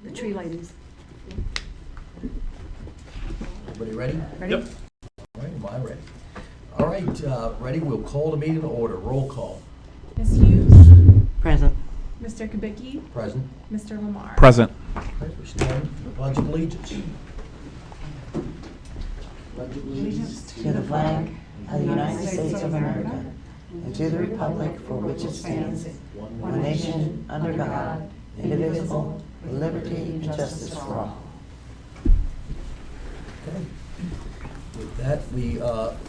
the tree ladies. Everybody ready? Ready? Yep. All right, am I ready? All right, ready? We'll call the meeting to order. Roll call. Ms. Hughes, Present. Mr. Kubicki, Present. Mr. Lamar. Present. All right, we stand for the Pledge of Allegiance. Pledge of Allegiance To the flag of the United States of America and to the republic for which it stands, one nation, under God, indivisible, with liberty and justice for all. Okay. With that,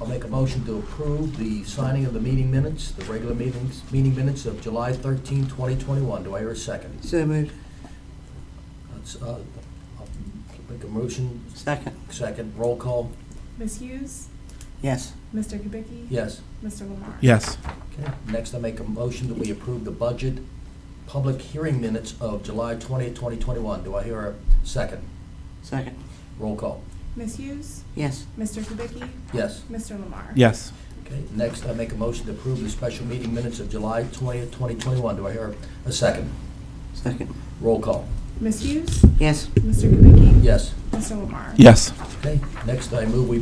I'll make a motion to approve the signing of the meeting minutes, the regular meeting minutes of July 13, 2021. Do I hear a second? So moved. I'll make a motion. Second. Roll call. Ms. Hughes, Yes. Mr. Kubicki, Yes. Mr. Lamar. Yes. Okay. Next, I make a motion that we approve the budget public hearing minutes of July 20th, 2021. Do I hear a second? Second. Roll call. Ms. Hughes, Yes. Mr. Kubicki, Yes. Mr. Lamar. Yes. Okay. Next, I make a motion to approve the special meeting minutes of July 20th, 2021. Do I hear a second? Second. Roll call. Ms. Hughes, Yes. Mr. Kubicki, Yes. Mr. Lamar. Yes. Okay. Next, I move we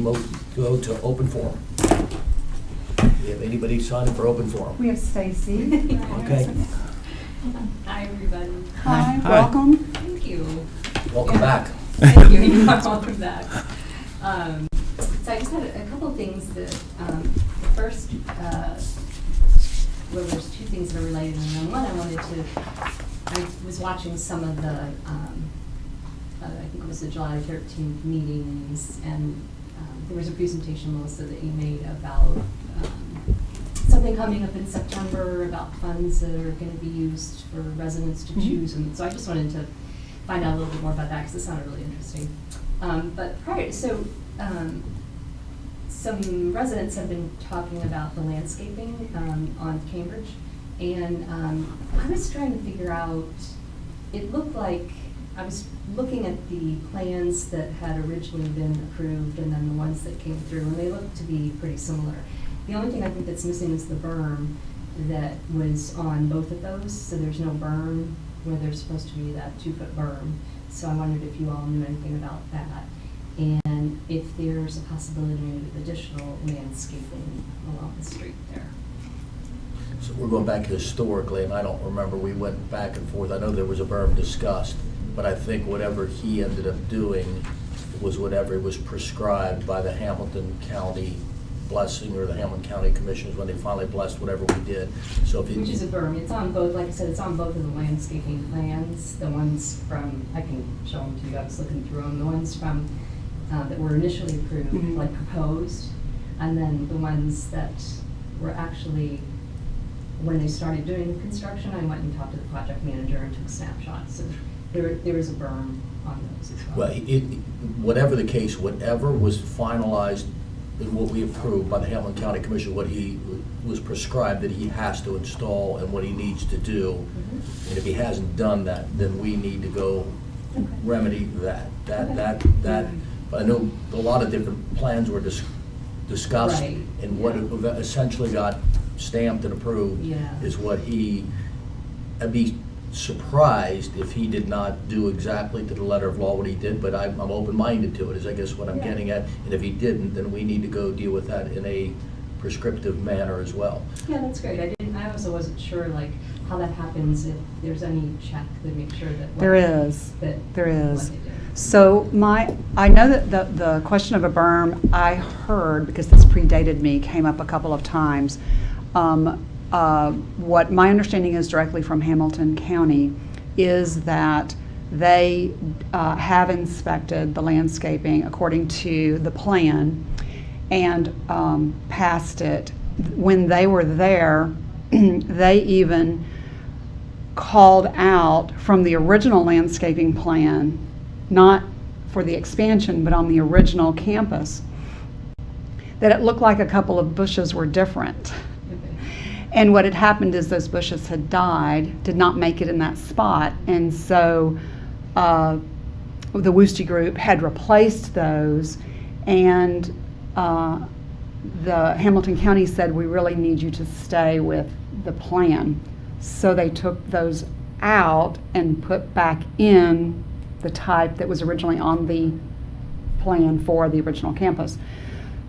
go to open forum. Do we have anybody signing for open forum? We have Stacy. Okay. Hi, everybody. Hi, Hi. welcome. Thank you. Welcome back. Thank you. You're welcome back. So I just had a couple of things that, first, well, there's two things that are related, and then one I was watching some of the, I think it was the July 13th meetings, and there was a presentation, Melissa, that you made about something coming up in September about funds that are going to be used for residents to choose, and so I just wanted to find out a little bit more about that because it sounded really interesting. But prior, so some residents have been talking about the landscaping on Cambridge, and I was trying to figure out, it looked like, I was looking at the plans that had originally been approved and then the ones that came through, and they looked to be pretty similar. The only thing I think that's missing is the berm that was on both of those, so there's no berm where there's supposed to be that 2-foot berm. So I wondered if you all knew anything about that, and if there's a possibility of additional landscaping along the street there. So we're going back historically, and I don't remember, we went back and forth. I know there was a berm discussed, but I think whatever he ended up doing was whatever was prescribed by the Hamilton County blessing, or the Hamilton County Commissioners when they finally blessed whatever we did. So if Which is a berm. It's on both, like I said, it's on both of the landscaping plans. The ones from, I can show them to you, I was looking through them. The ones from, that were initially approved, like proposed, and then the ones that were actually, when they started doing the construction, I went and talked to the project manager and took snapshots. So there is a berm on those as well. Well, whatever the case, whatever was finalized in what we approved by the Hamilton County Commission, what he was prescribed that he has to install and what he needs to do. And if he hasn't done that, then we need to go remedy that. But I know a lot of different plans were discussed, Right. and what essentially got stamped and approved is what I'd be surprised if he did not do exactly to the letter of law what he did, but I'm open-minded to it, is I guess what I'm getting at. And if he didn't, then we need to go deal with that in a prescriptive manner as well. Yeah, that's great. I also wasn't sure like how that happens, if there's any check to make sure that. There is. That There is. what they do. So I know that the question of a berm, I heard, because this predated me, came up a couple of times. What my understanding is directly from Hamilton County is that they have inspected the landscaping according to the plan and passed it. When they were there, they even called out from the original landscaping plan, not for the expansion, but on the original campus, that it looked like a couple of bushes were different. And what had happened is those bushes had died, did not make it in that spot, and so the Woostie group had replaced those, and the Hamilton County said, we really need you to stay with the plan. So they took those out and put back in the type that was originally on the plan for the original campus.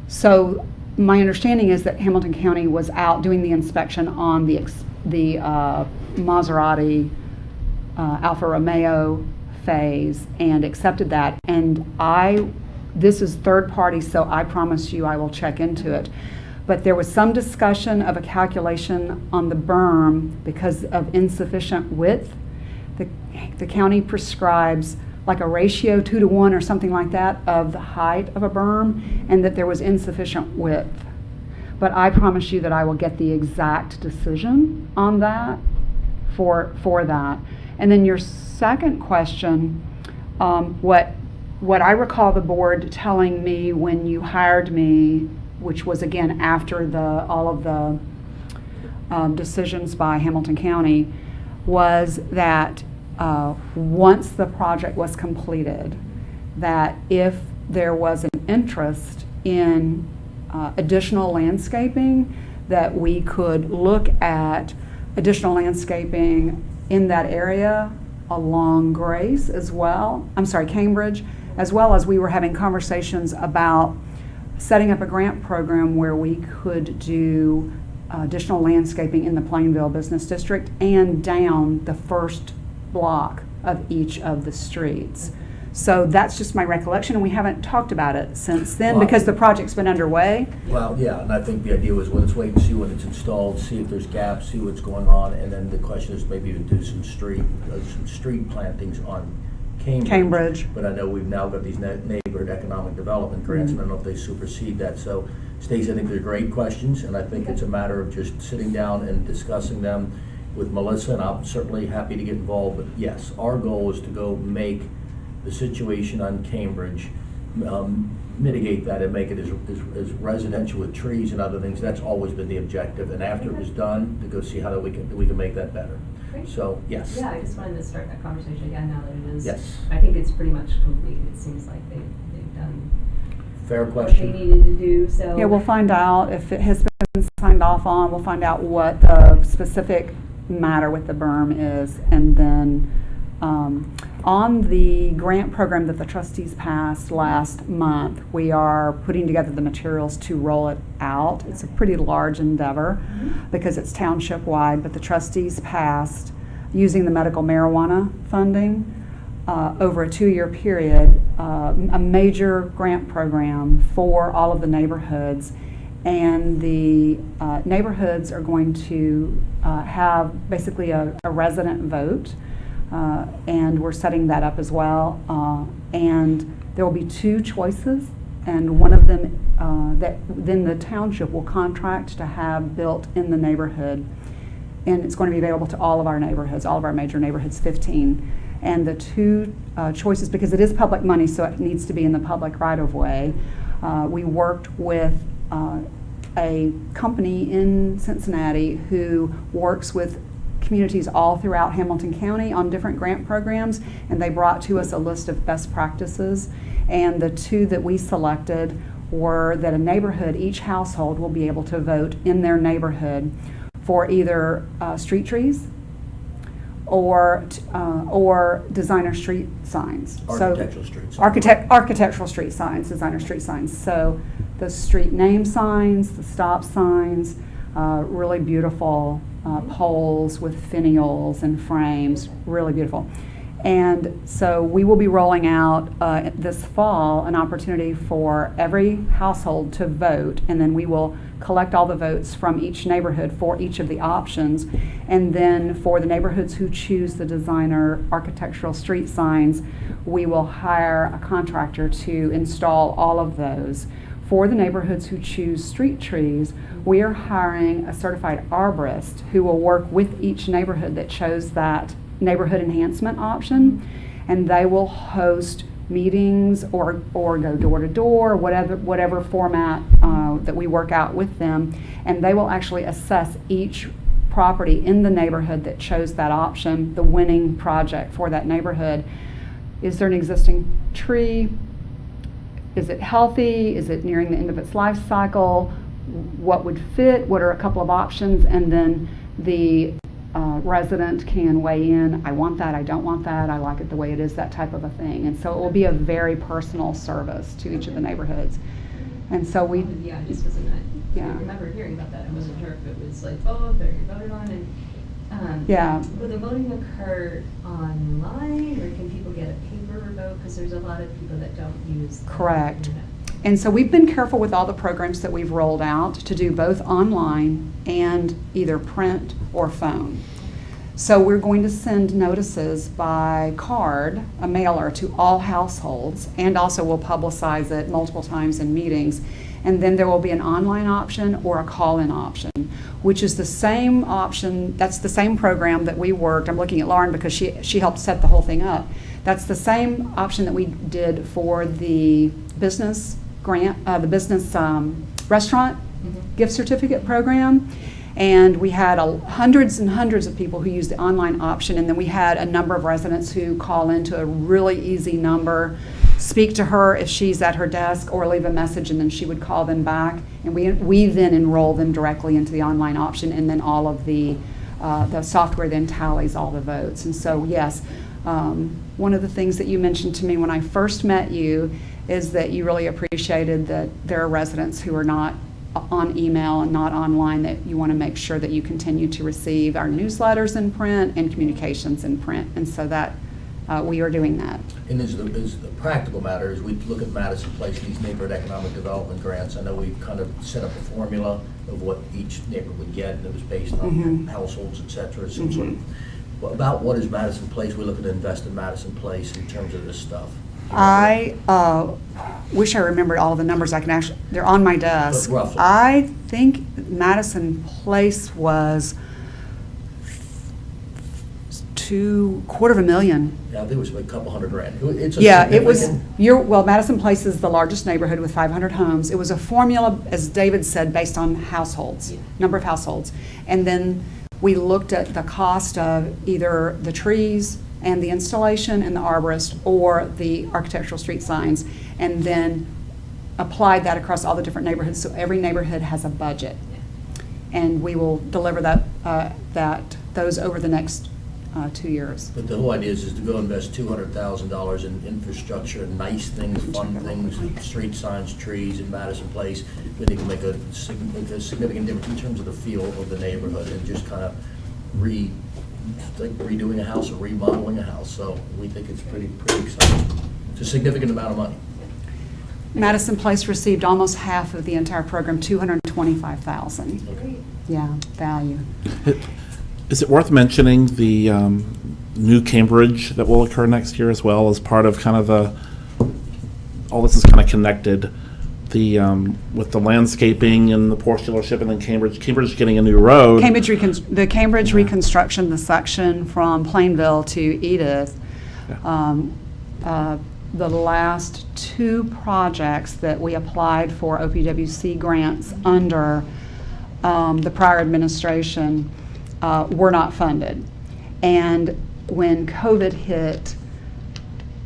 So my understanding is that Hamilton County was out doing the inspection on the Maserati Alfa Romeo phase and accepted that. And this is third party, so I promise you I will check into it. But there was some discussion of a calculation on the berm because of insufficient width. The county prescribes like a ratio 2 to 1 or something like that of the height of a berm, and that there was insufficient width. But I promise you that I will get the exact decision on that for that. And then your second question, what I recall the board telling me when you hired me, which was again after all of the decisions by Hamilton County, was that once the project was completed, that if there was an interest in additional landscaping, that we could look at additional landscaping in that area along Grace as well, Cambridge, as well as we were having conversations about setting up a grant program where we could do additional landscaping in the Plainville Business District and down the first block of each of the streets. So that's just my recollection, and we haven't talked about it since then because the project's been underway. Well, yeah, and I think the idea was, well, let's wait and see when it's installed, see if there's gaps, see what's going on, and then the question is maybe to do some street plantings on Cambridge. But I know we've now got these neighborhood economic development grants, and I don't know if they supersede that. So, Stacey, I think they're great questions, and I think it's a matter of just sitting down and discussing them with Melissa, and I'm certainly happy to get involved. But yes, our goal is to go make the situation on Cambridge, mitigate that and make it as residential with trees and other things. That's always been the objective. And after it was done, to go see how we can make that better. Great. So, yes. Yeah, I just wanted to start that conversation again now that it is. Yes. I think it's pretty much complete. It seems like they've done Fair what question. they needed to do, so. Yeah, we'll find out if it has been signed off on. We'll find out what the specific matter with the berm is, and then on the grant program that the trustees passed last month, we are putting together the materials to roll it out. It's a pretty large endeavor because it's township wide, but the trustees passed using the medical marijuana funding over a 2-year period, a major grant program for all of the neighborhoods. And the neighborhoods are going to have basically a resident vote, and we're setting that up as well. And there will be 2 choices, and one of them that then the township will contract to have built in the neighborhood. And it's going to be available to all of our neighborhoods, all of our major neighborhoods, 15. And the 2 choices, because it is public money, so it needs to be in the public right-of-way, we worked with a company in Cincinnati who works with communities all throughout Hamilton County on different grant programs, and they brought to us a list of best practices. And the 2 that we selected were that a neighborhood, each household will be able to vote in their neighborhood for either street trees or designer street signs. Architectural street signs. Architectural street signs, designer street signs. So the street name signs, the stop signs, really beautiful poles with finials and frames, really beautiful. And so we will be rolling out this fall an opportunity for every household to vote, and then we will collect all the votes from each neighborhood for each of the options. And then for the neighborhoods who choose the designer architectural street signs, we will hire a contractor to install all of those. For the neighborhoods who choose street trees, we are hiring a certified arborist who will work with each neighborhood that chose that neighborhood enhancement option, and they will host meetings or go door to door, whatever format that we work out with them, and they will actually assess each property in the neighborhood that chose that option, the winning project for that neighborhood. Is there an existing tree? Is it healthy? Is it nearing the end of its life cycle? What would fit? What are a couple of options? And then the resident can weigh in, I want that, I don't want that, I like it the way it is, that type of a thing. And so it will be a very personal service to each of the neighborhoods. And so we, Yeah, I just wasn't, I Yeah. remember hearing about that. I wasn't sure if it was like both or you voted on it. Yeah. Will the voting occur online, or can people get a paper vote? Because there's a lot of people that don't use the Correct. internet. And so we've been careful with all the programs that we've rolled out to do both online and either print or phone. So we're going to send notices by card, a mailer, to all households, and also we'll publicize it multiple times in meetings. And then there will be an online option or a call-in option, which is the same option, that's the same program that we worked. I'm looking at Lauren because she helped set the whole thing up. That's the same option that we did for the business grant, the business restaurant gift certificate program. And we had hundreds and hundreds of people who used the online option, and then we had a number of residents who call into a really easy number, speak to her if she's at her desk, or leave a message, and then she would call them back. And we then enroll them directly into the online option, and then all of the software then tallies all the votes. And so, yes, one of the things that you mentioned to me when I first met you is that you really appreciated that there are residents who are not on email and not online, that you want to make sure that you continue to receive our newsletters in print and communications in print. And so that we are doing that. And as the practical matter, as we look at Madison Place, these neighborhood economic development grants, I know we've kind of set up a formula of what each neighborhood would get, and it was based on households, et cetera. Some sort of, about what is Madison Place? We're looking to invest in Madison Place in terms of this stuff. I wish I remembered all the numbers. I can actually, they're on my desk. But roughly. I think Madison Place was $250,000. Yeah, I think it was a couple $100,000. It's a Yeah, it was, significant- well, Madison Place is the largest neighborhood with 500 homes. It was a formula, as David said, based on households, number of households. And then we looked at the cost of either the trees and the installation and the arborist, or the architectural street signs, and then applied that across all the different neighborhoods. So every neighborhood has a budget. And we will deliver those over the next 2 years. But the whole idea is to go invest $200,000 in infrastructure, nice things, fun things, street signs, trees in Madison Place. We think will make a significant difference in terms of the feel of the neighborhood, and just kind of like redoing a house or remodeling a house. So we think it's pretty exciting. It's a significant amount of money. Madison Place received almost half of the entire program, $225,000. Okay. Yeah, value. Is it worth mentioning the new Cambridge that will occur next year as well, as part of kind of all this is kind of connected, with the landscaping and the porch dealership, and then Cambridge getting a new road. The Cambridge reconstruction, the section from Plainville to Edith, the last 2 projects that we applied for OPWC grants under the prior administration were not funded. And when COVID hit,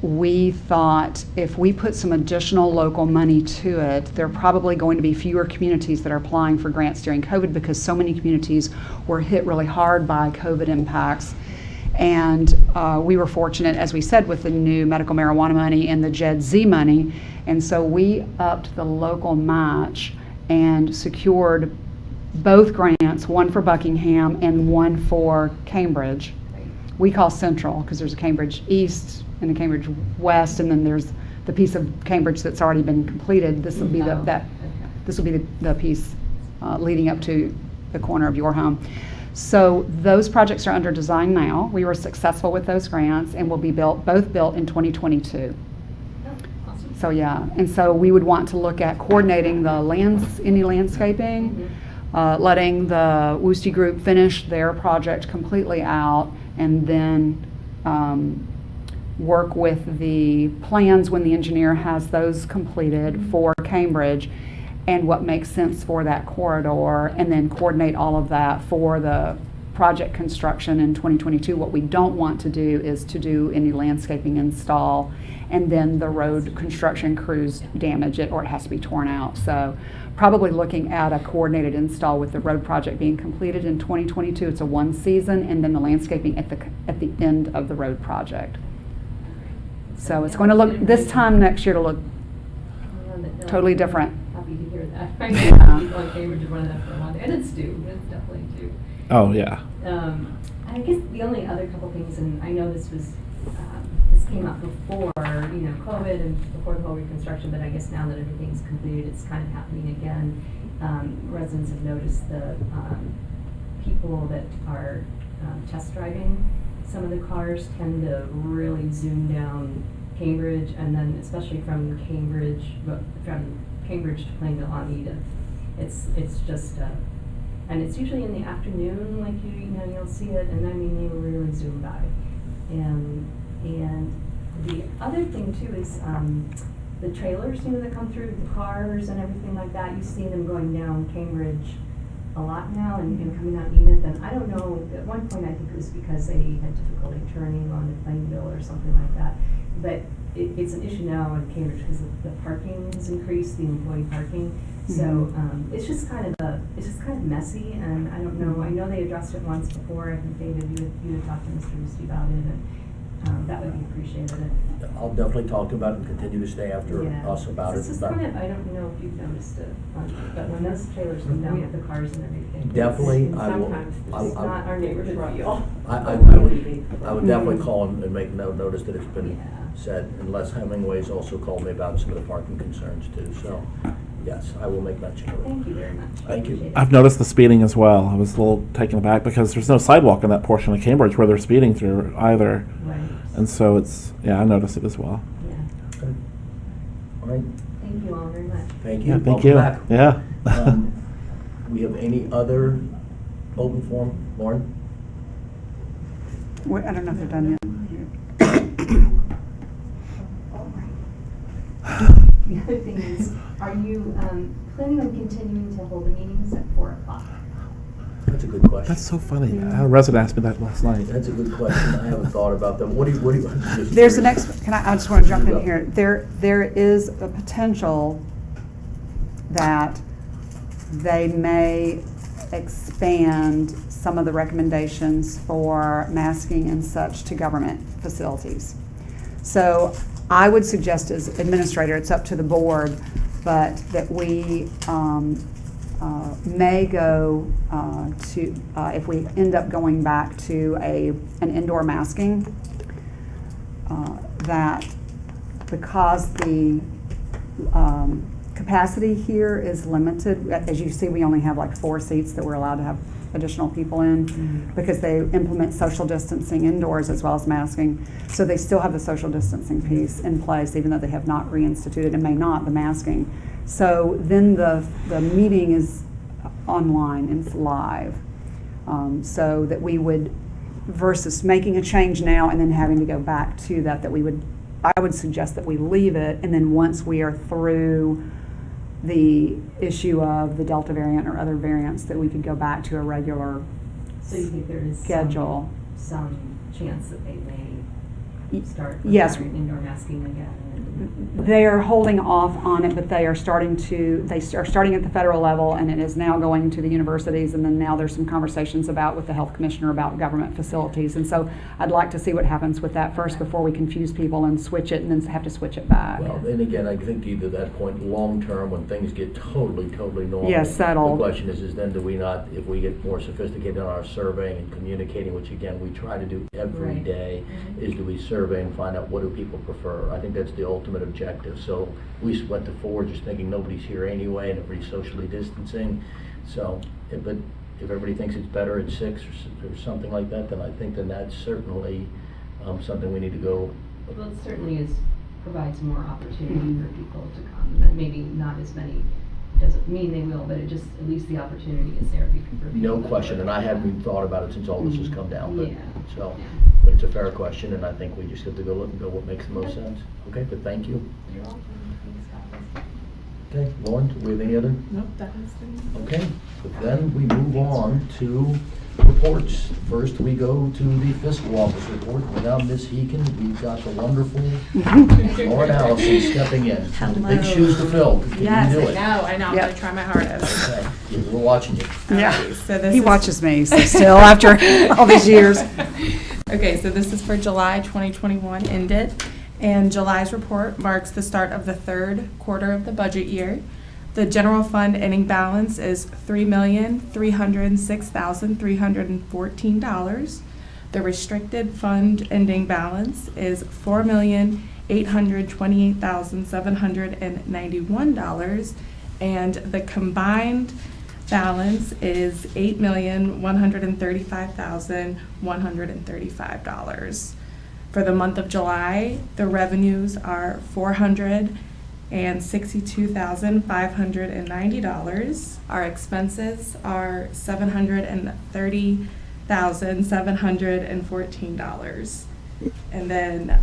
we thought if we put some additional local money to it, there are probably going to be fewer communities that are applying for grants during COVID, because so many communities were hit really hard by COVID impacts. And we were fortunate, as we said, with the new medical marijuana money and the JED-Z money. And so we upped the local match and secured both grants, one for Buckingham and one for Cambridge. We call Central, because there's a Cambridge East and a Cambridge West, and then there's the piece of Cambridge that's already been completed. This will be the piece leading up to the corner of your home. So those projects are under design now. We were successful with those grants, and will be both built in 2022. Awesome. So yeah, and so we would want to look at coordinating any landscaping, letting the Woosty Group finish their project completely out, and then work with the plans when the engineer has those completed for Cambridge, and what makes sense for that corridor, and then coordinate all of that for the project construction in 2022. What we don't want to do is to do any landscaping install and then the road construction crews damage it or it has to be torn out. So probably looking at a coordinated install with the road project being completed in 2022. It's a one season, and then the landscaping at the end of the road project. So it's going to look, this time next year to look totally different. Happy to hear that. I Yeah. know people in Cambridge have run that for a while, and it's due, it's definitely due. Oh, yeah. I guess the only other couple things, and I know this was, this came up before, COVID and before the whole reconstruction, but I guess now that everything's completed, it's kind of happening again. Residents have noticed the people that are test driving some of the cars tend to really zoom down Cambridge, and then especially from Cambridge to Plainville on Edith. It's just, and it's usually in the afternoon, like you'll see it, and I mean, they really zoom by. And the other thing too is the trailers, that come through, the cars and everything like that. You see them going down Cambridge a lot now and coming out Edith. And I don't know, at one point I think it was because they had difficulty turning on the Plainville or something like that. But it's an issue now in Cambridge because the parking has increased, the employee parking. So it's just kind of messy, and I don't know. I know they addressed it once before. I think David, you had talked to Mr. Trustee about it, and that would be appreciated. I'll definitely talk about it and continue to stay after us about it. It's just kind of, I don't know if you've noticed it, but when those trailers come down with the cars and everything. Definitely, I will. Sometimes it's not our neighborhood feel. I would definitely call and make notice that it's been said, unless Hemingway's also called me about some of the parking concerns too. So, yes, I will make mention of it. Thank you very much. Thank you. Appreciate it. I've noticed the speeding as well. I was a little taken aback because there's no sidewalk in that portion of Cambridge where they're speeding through either. Right. And so I noticed it as well. Yeah. Okay. All right. Thank you all very much. Thank you. Yeah, thank Welcome you. back. Yeah. We have any other open forum, Lauren? I don't know if they're done yet. The other thing is, are you planning on continuing to hold the meetings at 4 o'clock? That's a good question. That's so funny. I had a resident ask me that last night. That's a good question. I haven't thought about that. What do you? Just There's the curious. next, I just want to jump in here. There is a potential that they may expand some of the recommendations for masking and such to government facilities. So I would suggest as administrator, it's up to the board, but that we may go to, if we end up going back to an indoor masking, that because the capacity here is limited, as you see, we only have like 4 seats that we're allowed to have additional people in, because they implement social distancing indoors as well as masking. So they still have the social distancing piece in place, even though they have not reinstituted and may not the masking. So then the meeting is online and it's live. So that we would, versus making a change now and then having to go back to that I would suggest that we leave it, and then once we are through the issue of the Delta variant or other variants, that we could go back to a regular So you think there is schedule. some chance that they may start Yes. requiring indoor masking again? They are holding off on it, but they are starting at the federal level, and it is now going to the universities, and then now there's some conversations with the health commissioner about government facilities. And so I'd like to see what happens with that first before we confuse people and switch it and then have to switch it back. Well, and again, I think to that point, long term, when things get totally normal. Yes, settled. The question is then do we not, if we get more sophisticated on our surveying and communicating, which again, we try to do every Right. day, is do we survey and find out what do people prefer? I think that's the ultimate objective. So we went to 4 just thinking nobody's here anyway and everybody's socially distancing. So, but if everybody thinks it's better at 6 or something like that, then I think that's certainly something we need to go. Well, it certainly provides more opportunity for people to come, and maybe not as many, doesn't mean they will, but it just, at least the opportunity is there for people. No question, and I haven't even thought about it since all this has come down, but, Yeah. so, Yeah. but it's a fair question, and I think we just have to go look and go what makes the most sense. Okay, but thank you. You're welcome. Thanks, guys. Okay, Lauren, do we have any other? Nope, that is the. Okay, but then we move on to reports. First, we go to the fiscal office report. Without Ms. Heakin, we've got the wonderful Lauren Allison stepping in. Big shoes to fill. Can Yes, you do I it? know, I know, I'm Yep. gonna try my hardest. Okay. Yeah, we're watching you. Yeah. Okay, so this He is- watches me, so still, after all these years. Okay, so this is for July 2021 ended, and July's report marks the start of the third quarter of the budget year. The general fund ending balance is $3,306,314. The restricted fund ending balance is $4,828,791, and the combined balance is $8,135,135. For the month of July, the revenues are $462,590. Our expenses are $730,714. And then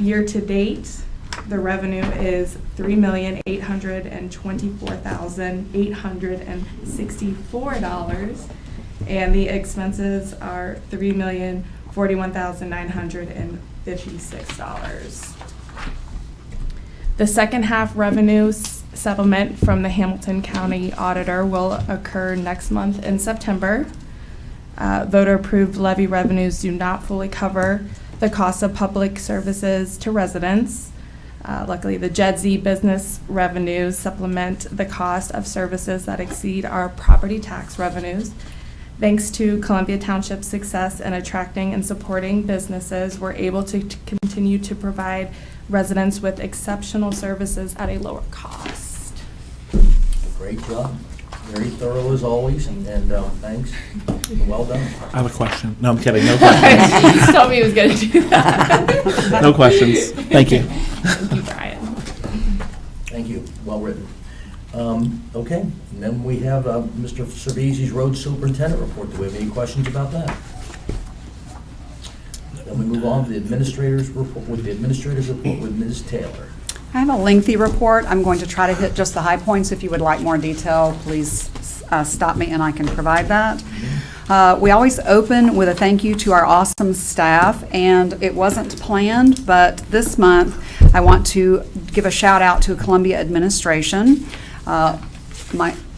year-to-date, the revenue is $3,824,864, and the expenses are $3,041,956. The second half revenue settlement from the Hamilton County Auditor will occur next month in September. Voter-approved levy revenues do not fully cover the cost of public services to residents. Luckily, the JEDZ business revenues supplement the cost of services that exceed our property tax revenues. Thanks to Columbia Township's success in attracting and supporting businesses, we're able to continue to provide residents with exceptional services at a lower cost. Great job. Very thorough as always, and thanks. Well done. I have a question. No, I'm kidding. No questions. He just told me he was going to do that. No questions. Thank you. Thank you, Brian. Thank you. Well written. Okay, and then we have Mr. Cervisi's road superintendent report. Do we have any questions about that? Then we move on to the administrator's report with Ms. Taylor. I have a lengthy report. I'm going to try to hit just the high points. If you would like more detail, please stop me and I can provide that. We always open with a thank you to our awesome staff, and it wasn't planned, but this month I want to give a shout out to Columbia administration.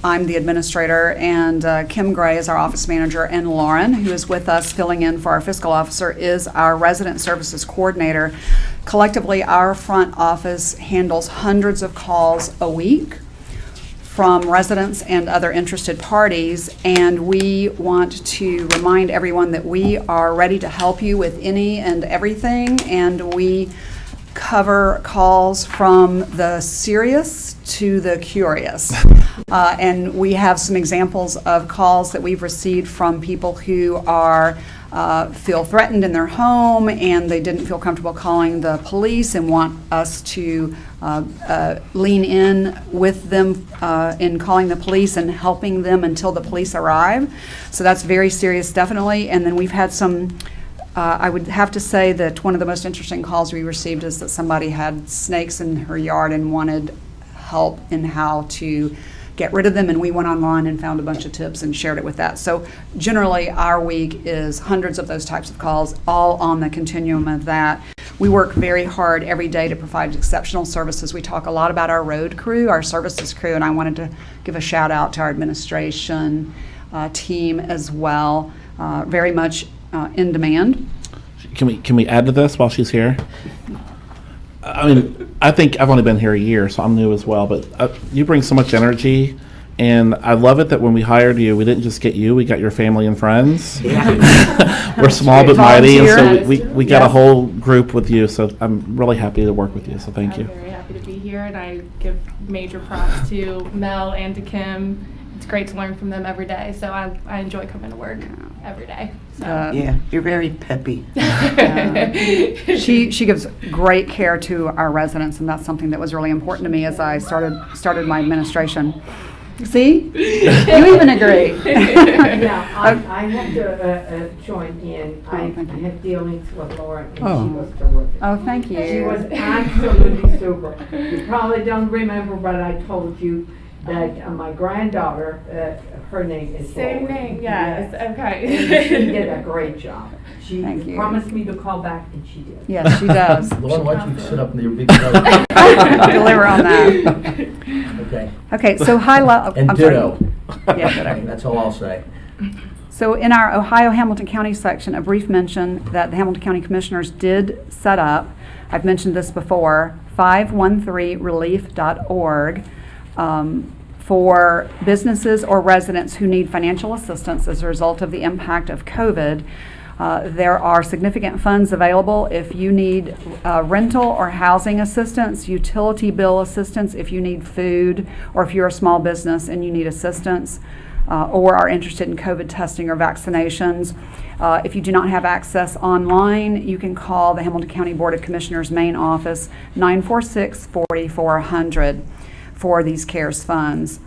I'm the administrator, and Kim Gray is our office manager, and Lauren, who is with us filling in for our fiscal officer, is our resident services coordinator. Collectively, our front office handles hundreds of calls a week from residents and other interested parties, and we want to remind everyone that we are ready to help you with any and everything, and we cover calls from the serious to the curious. And we have some examples of calls that we've received from people who are feel threatened in their home, and they didn't feel comfortable calling the police and want us to lean in with them in calling the police and helping them until the police arrive. So that's very serious, definitely. And then we've had some I would have to say that one of the most interesting calls we received is that somebody had snakes in her yard and wanted help in how to get rid of them, and we went online and found a bunch of tips and shared it with that. So generally our week is hundreds of those types of calls, all on the continuum of that. We work very hard every day to provide exceptional services. We talk a lot about our road crew, our services crew, and I wanted to give a shout out to our administration team as well. Very much in demand. Can we add to this while she's here? I mean, I think I've only been here a year, so I'm new as well, but you bring so much energy, and I love it that when we hired you, we didn't just get you, we got your family and friends. We're small but mighty, and so we got a whole group with you, so I'm really happy to work with you, so thank you. I'm very happy to be here, and I give major props to Mel and to Kim. It's great to learn from them every day, so I enjoy coming to work every day. So. Yeah, you're very peppy. She gives great care to our residents, and that's something that was really important to me as I started my administration. See? You even agree. Yeah, I have to join in. I had dealings with Laura, and she was terrific. Oh, thank you. She was absolutely super. You probably don't remember, but I told you that my granddaughter, her name is Same Laura. name, yes, And okay. she did a great job. She Thank you. promised me to call back, and she did. Yes, she does. Lauren, why don't you sit up in your big brother? Deliver on that. Okay. Okay, so And ditto. Yeah, ditto. That's all I'll say. So in our Ohio-Hamilton County section, a brief mention that the Hamilton County Commissioners did set up, I've mentioned this before, 513relief.org for businesses or residents who need financial assistance as a result of the impact of COVID. There are significant funds available if you need rental or housing assistance, utility bill assistance, if you need food, or if you're a small business and you need assistance, or are interested in COVID testing or vaccinations. If you do not have access online, you can call the Hamilton County Board of Commissioners main office, 946-4400, for these CARES funds.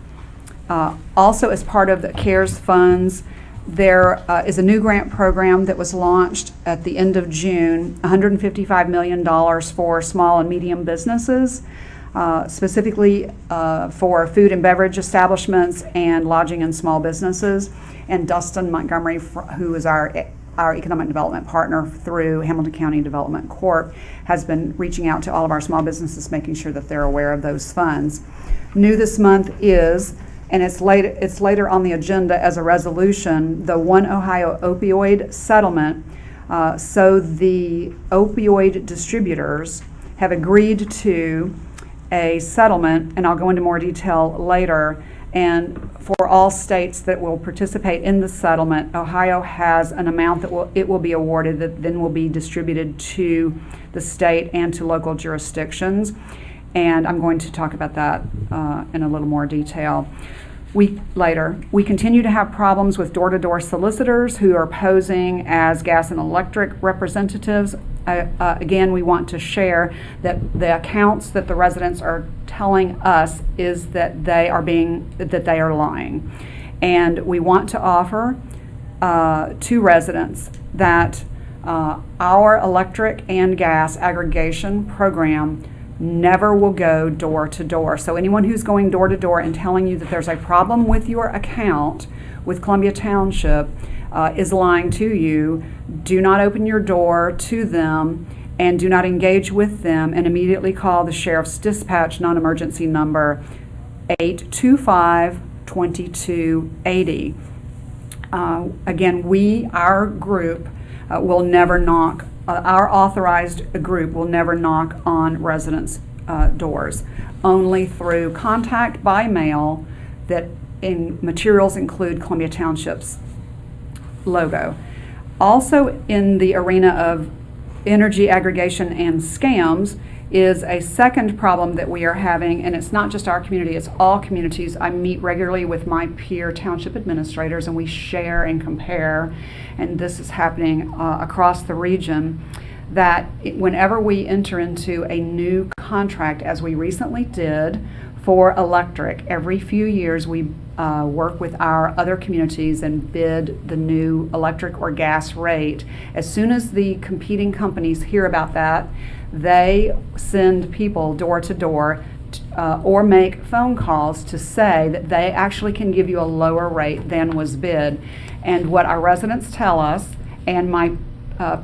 Also, as part of the CARES funds, there is a new grant program that was launched at the end of June, $155 million for small and medium businesses, specifically for food and beverage establishments and lodging and small businesses. And Dustin Montgomery, who is our economic development partner through Hamilton County Development Corp., has been reaching out to all of our small businesses, making sure that they're aware of those funds. New this month is, and it's later on the agenda as a resolution, the One Ohio opioid settlement. So the opioid distributors have agreed to a settlement, and I'll go into more detail later. And for all states that will participate in the settlement, Ohio has an amount that it will be awarded that then will be distributed to the state and to local jurisdictions. And I'm going to talk about that in a little more detail later. We continue to have problems with door-to-door solicitors who are posing as gas and electric representatives. Again, we want to share that the accounts that the residents are telling us is that they are lying. And we want to offer to residents that our electric and gas aggregation program never will go door to door. So anyone who's going door to door and telling you that there's a problem with your account with Columbia Township is lying to you. Do not open your door to them and do not engage with them, and immediately call the Sheriff's Dispatch non-emergency number 825-2280. Again, our group will never knock, our authorized group will never knock on residents' doors, only through contact by mail that in materials include Columbia Township's logo. Also in the arena of energy aggregation and scams is a second problem that we are having, and it's not just our community, it's all communities. I meet regularly with my peer township administrators and we share and compare, and this is happening across the region, that whenever we enter into a new contract, as we recently did for electric, every few years we work with our other communities and bid the new electric or gas rate. As soon as the competing companies hear about that, they send people door to door or make phone calls to say that they actually can give you a lower rate than was bid. And what our residents tell us, and my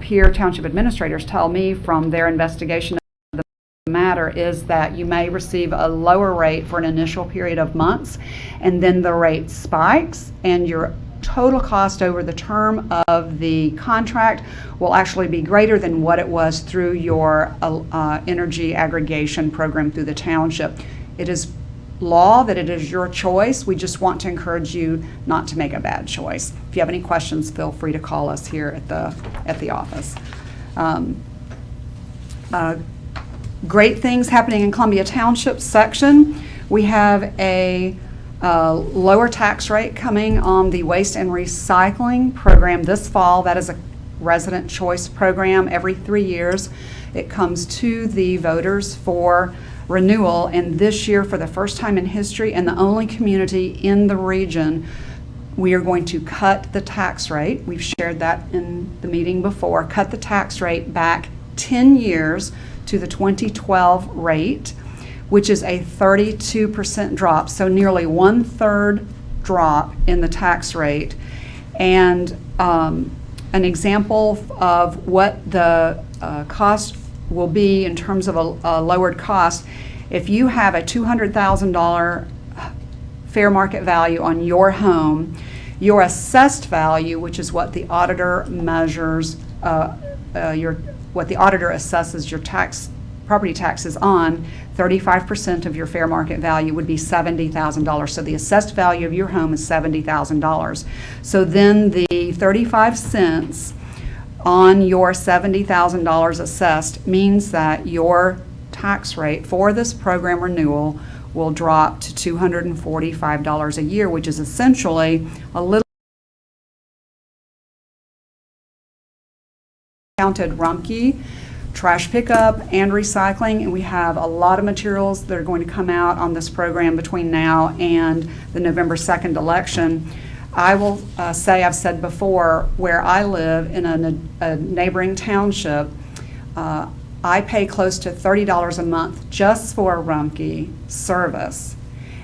peer township administrators tell me from their investigation of the matter, is that you may receive a lower rate for an initial period of months, and then the rate spikes, and your total cost over the term of the contract will actually be greater than what it was through your energy aggregation program through the township. It is law that it is your choice. We just want to encourage you not to make a bad choice. If you have any questions, feel free to call us here at the office. Great things happening in Columbia Township section. We have a lower tax rate coming on the waste and recycling program this fall. That is a resident choice program. Every 3 years it comes to the voters for renewal, and this year, for the first time in history and the only community in the region, we are going to cut the tax rate. We've shared that in the meeting before. Cut the tax rate back 10 years to the 2012 rate, which is a 32% drop, so nearly 1/3 drop in the tax rate. And an example of what the cost will be in terms of a lowered cost, if you have a $200,000 fair market value on your home, your assessed value, which is what the auditor measures, what the auditor assesses your property taxes on, 35% of your fair market value would be $70,000. So the assessed value of your home is $70,000. So then the 35 cents on your $70,000 assessed means that your tax rate for this program renewal will drop to $245 a year, which is essentially a little counted Rumpke, trash pickup, and recycling, and we have a lot of materials that are going to come out on this program between now and the November 2nd election. I will say, I've said before, where I live in a neighboring township, I pay close to $30 a month just for a Rumpke service.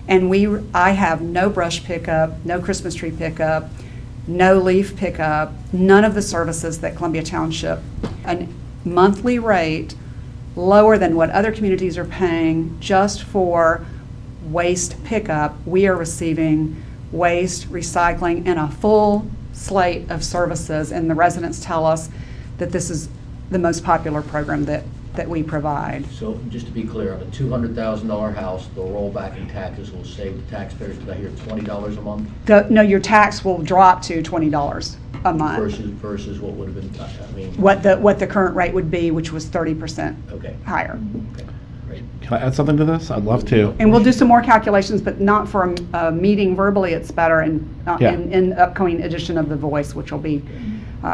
And I have no brush pickup, no Christmas tree pickup, no leaf pickup, none of the services that Columbia Township, a monthly rate lower than what other communities are paying just for waste pickup. We are receiving waste, recycling, and a full slate of services, and the residents tell us that this is the most popular program that we provide. So just to be clear, on a $200,000 house, the rollback in taxes will save the taxpayers, did I hear, $20 a month? No, your tax will drop to $20 a month. Versus what would have been, I mean. What the current rate would be, which was 30% Okay. higher. Okay, great. Can I add something to this? I'd love to. And we'll do some more calculations, but not for a meeting verbally. It's better in upcoming edition of The Voice, which will be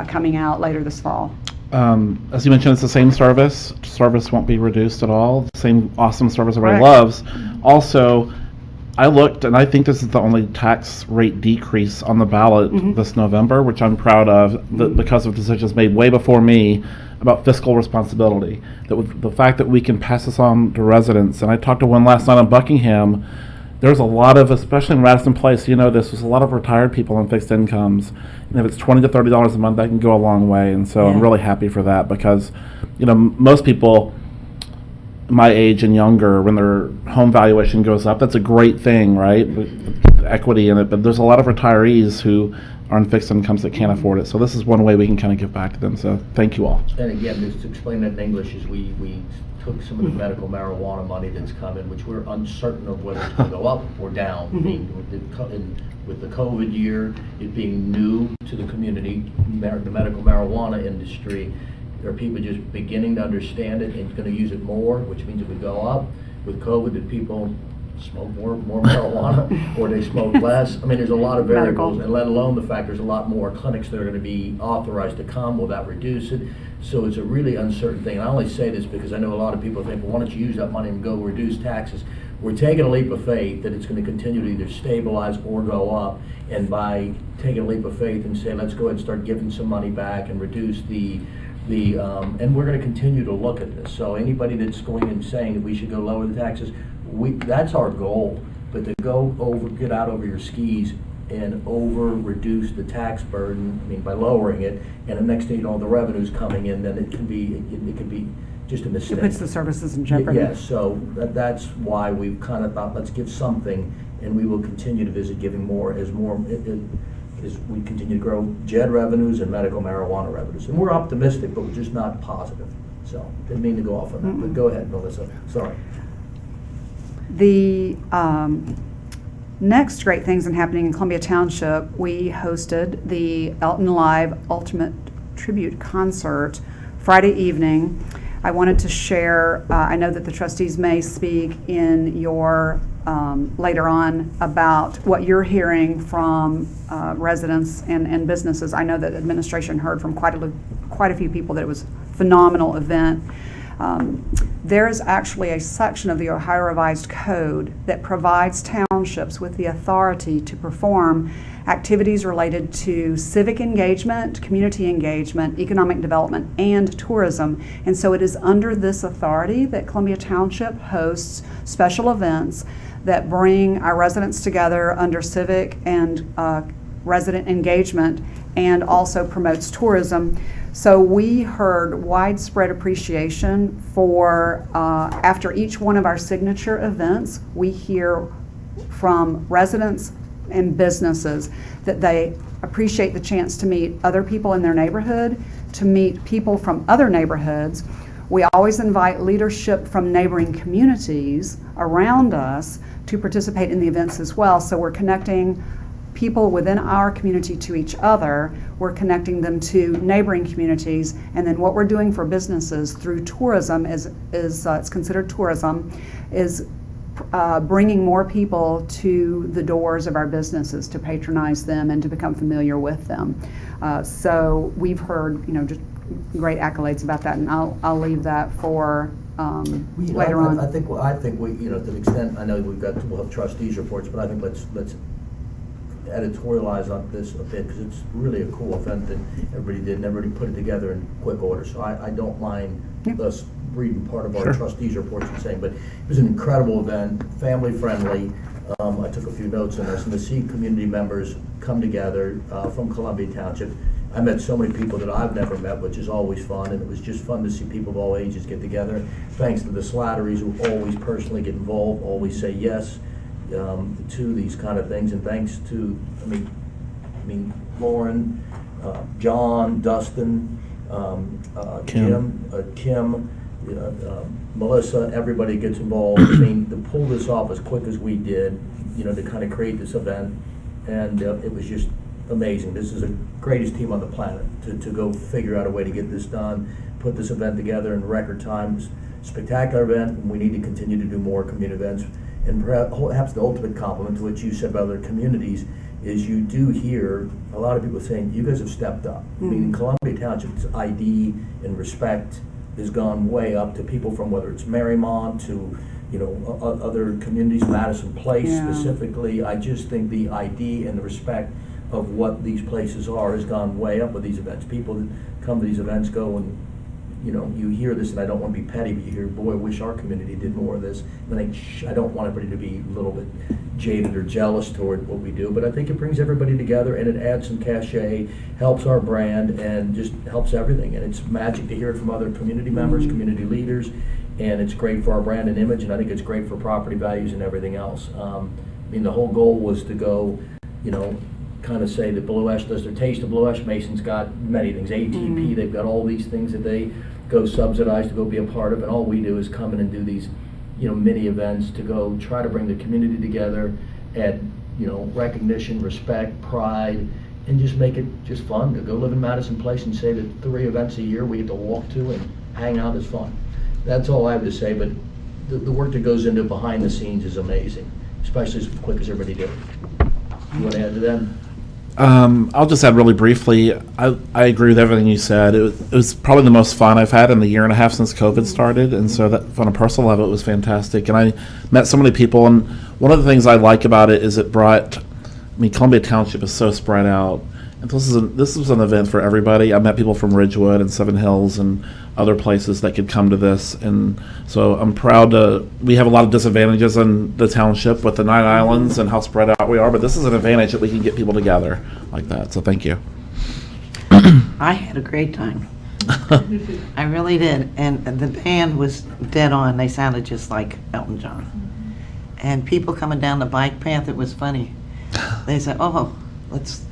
coming out later this fall. As you mentioned, it's the same service. Service won't be reduced at all. Same awesome service everybody Correct. loves. Also, I looked, and I think this is the only tax rate decrease on the ballot this November, which I'm proud of, because of decisions made way before me about fiscal responsibility. The fact that we can pass this on to residents, and I talked to one last night in Buckingham. There's a lot of, especially in Radisson Place, you know this, there's a lot of retired people on fixed incomes. And if it's $20 to $30 a month, that can go a long way. And so I'm really happy for that, because, most people my age and younger, when their home valuation goes up, that's a great thing, right? With equity in it. But there's a lot of retirees who are on fixed incomes that can't afford it. So this is one way we can kind of give back to them. So thank you all. And again, just to explain that in English, is we took some of the medical marijuana money that's come in, which we're uncertain of whether it's going to go up or down. I mean, with the COVID year, it being new to the community, the medical marijuana industry, there are people just beginning to understand it and going to use it more, which means it would go up. With COVID, that people smoke more marijuana or they smoke less. I mean, there's a lot of variables, and let alone the fact there's a lot more clinics that are going to be authorized to come. Will that reduce it? So it's a really uncertain thing. And I only say this because I know a lot of people think, well, why don't you use that money and go reduce taxes? We're taking a leap of faith that it's going to continue to either stabilize or go up. And by taking a leap of faith and saying, let's go ahead and start giving some money back and reduce and we're going to continue to look at this. So anybody that's going and saying that we should go lower the taxes, that's our goal. But to get out over your skis and reduce the tax burden, I mean, by lowering it, and the next thing you know, the revenue's coming in, then it can be just a mistake. It puts the services in jeopardy. Yes, so that's why we've kind of thought, let's give something, and we will continue to visit giving more as we continue to grow JED revenues and medical marijuana revenues. And we're optimistic, but we're just not positive. So, didn't mean to go off on that, but go ahead, Melissa, sorry. The next great things happening in Columbia Township, we hosted the Elton Live Ultimate Tribute Concert Friday evening. I wanted to share, I know that the trustees may speak in your later on about what you're hearing from residents and businesses. I know that administration heard from quite a few people that it was a phenomenal event. There is actually a section of the Ohio Revised Code that provides towns townships with the authority to perform activities related to civic engagement, community engagement, economic development, and tourism. And so it is under this authority that Columbia Township hosts special events that bring our residents together under civic and resident engagement, and also promotes tourism. So we heard widespread appreciation for, after each one of our signature events, we hear from residents and businesses that they appreciate the chance to meet other people in their neighborhood, to meet people from other neighborhoods. We always invite leadership from neighboring communities around us to participate in the events as well. So we're connecting people within our community to each other. We're connecting them to neighboring communities. And then what we're doing for businesses through tourism is it's considered tourism, is bringing more people to the doors of our businesses to patronize them and to become familiar with them. So we've heard, just great accolades about that, and I'll leave that for later on. I think we, to the extent, I know we'll have trustees reports, but I think let's editorialize on this a bit, because it's really a cool event that everybody did, and everybody put it together in quick order. So I don't mind us reading part of our trustees reports and saying, but it was an incredible event, family friendly. I took a few notes on this, and to see community members come together from Columbia Township. I met so many people that I've never met, which is always fun, and it was just fun to see people of all ages get together. Thanks to the Slatterys, who always personally get involved, always say yes to these kind of things, and thanks to, Lauren, John, Dustin, Kim, Melissa, everybody gets involved. To pull this off as quick as we did, to kind of create this event, and it was just amazing. This is the greatest team on the planet to go figure out a way to get this done, put this event together in record times. Spectacular event, and we need to continue to do more community events. And perhaps the ultimate compliment to what you said about other communities is you do hear a lot of people saying, you guys have stepped up. Meaning Columbia Township's ID and respect has gone way up to people from, whether it's Marymount to other communities, Madison Place specifically. I just think the ID and the respect of what these places are has gone way up with these events. People that come to these events go and you hear this, and I don't want to be petty, but you hear, boy, I wish our community did more of this. And I think, I don't want everybody to be a little bit jaded or jealous toward what we do, but I think it brings everybody together, and it adds some cachet, helps our brand, and just helps everything. And it's magic to hear it from other community members, community leaders, and it's great for our brand and image, and I think it's great for property values and everything else. The whole goal was to go, kind of say that Blue Ash does their Taste of Blue Ash. Mason's got many things, ATP, they've got all these things that they go subsidize to go be a part of, and all we do is come in and do these, mini events to go try to bring the community together, add, recognition, respect, pride, and just make it just fun to go live in Madison Place and say that 3 events a year we get to walk to and hang out is fun. That's all I have to say, but the work that goes into behind the scenes is amazing, especially as quick as everybody did. You want to add to that? I'll just add really briefly. I agree with everything you said. It was probably the most fun I've had in the year and a half since COVID started, and so that, on a personal level, it was fantastic. And I met so many people, and one of the things I like about it is it brought. Columbia Township is so spread out, and this was an event for everybody. I met people from Ridgewood and Seven Hills and other places that could come to this, and so I'm proud to. We have a lot of disadvantages in the township with the 9 islands and how spread out we are, but this is an advantage that we can get people together like that. So thank you. I had a great time. I really did, and the band was dead on. They sounded just like Elton John. And people coming down the bike path, it was funny. They said, "Oh, let's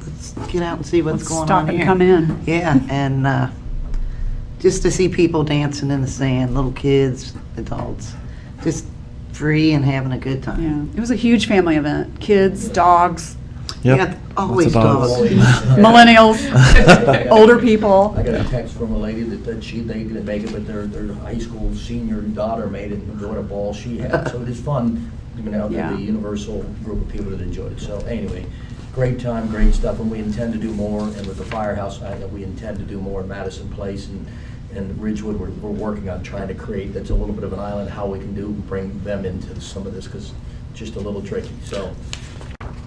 get out and see what's going Stop on and here." come in. Yeah, and just to see people dancing in the sand, little kids, adults, just free and having a good time. Yeah, it was a huge family event. Kids, dogs, Yep. Yeah, always Lots of dogs. millennials, older people. I got a text from a lady that they didn't make it, but their high school senior daughter made it and enjoyed a ball she had. So it is fun, Yeah. the universal group of people that enjoyed it. So anyway, great time, great stuff, and we intend to do more. And with the firehouse, we intend to do more in Madison Place and Ridgewood. We're working on trying to create, that's a little bit of an island, how we can bring them into some of this, because just a little tricky. So,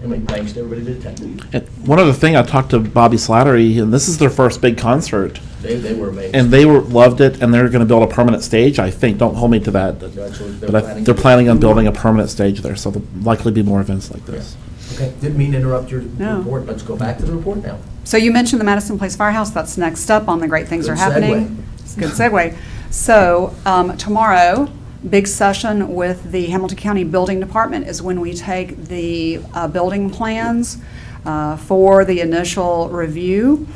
anyway, thanks to everybody that attended. And one other thing, I talked to Bobby Slattery, and this is their first big concert, They were amazing. and they loved it, and they're going to build a permanent stage, I think. Don't hold me to that. That's what But they're planning on building a permanent stage there, so there'll likely be more events like this. Okay, didn't mean to interrupt your No. report. Let's go back to the report now. So you mentioned the Madison Place Firehouse. That's next up on the great things Good are happening. It's a good segue. So tomorrow, big session with the Hamilton County Building Department is when we take the building plans for the initial review.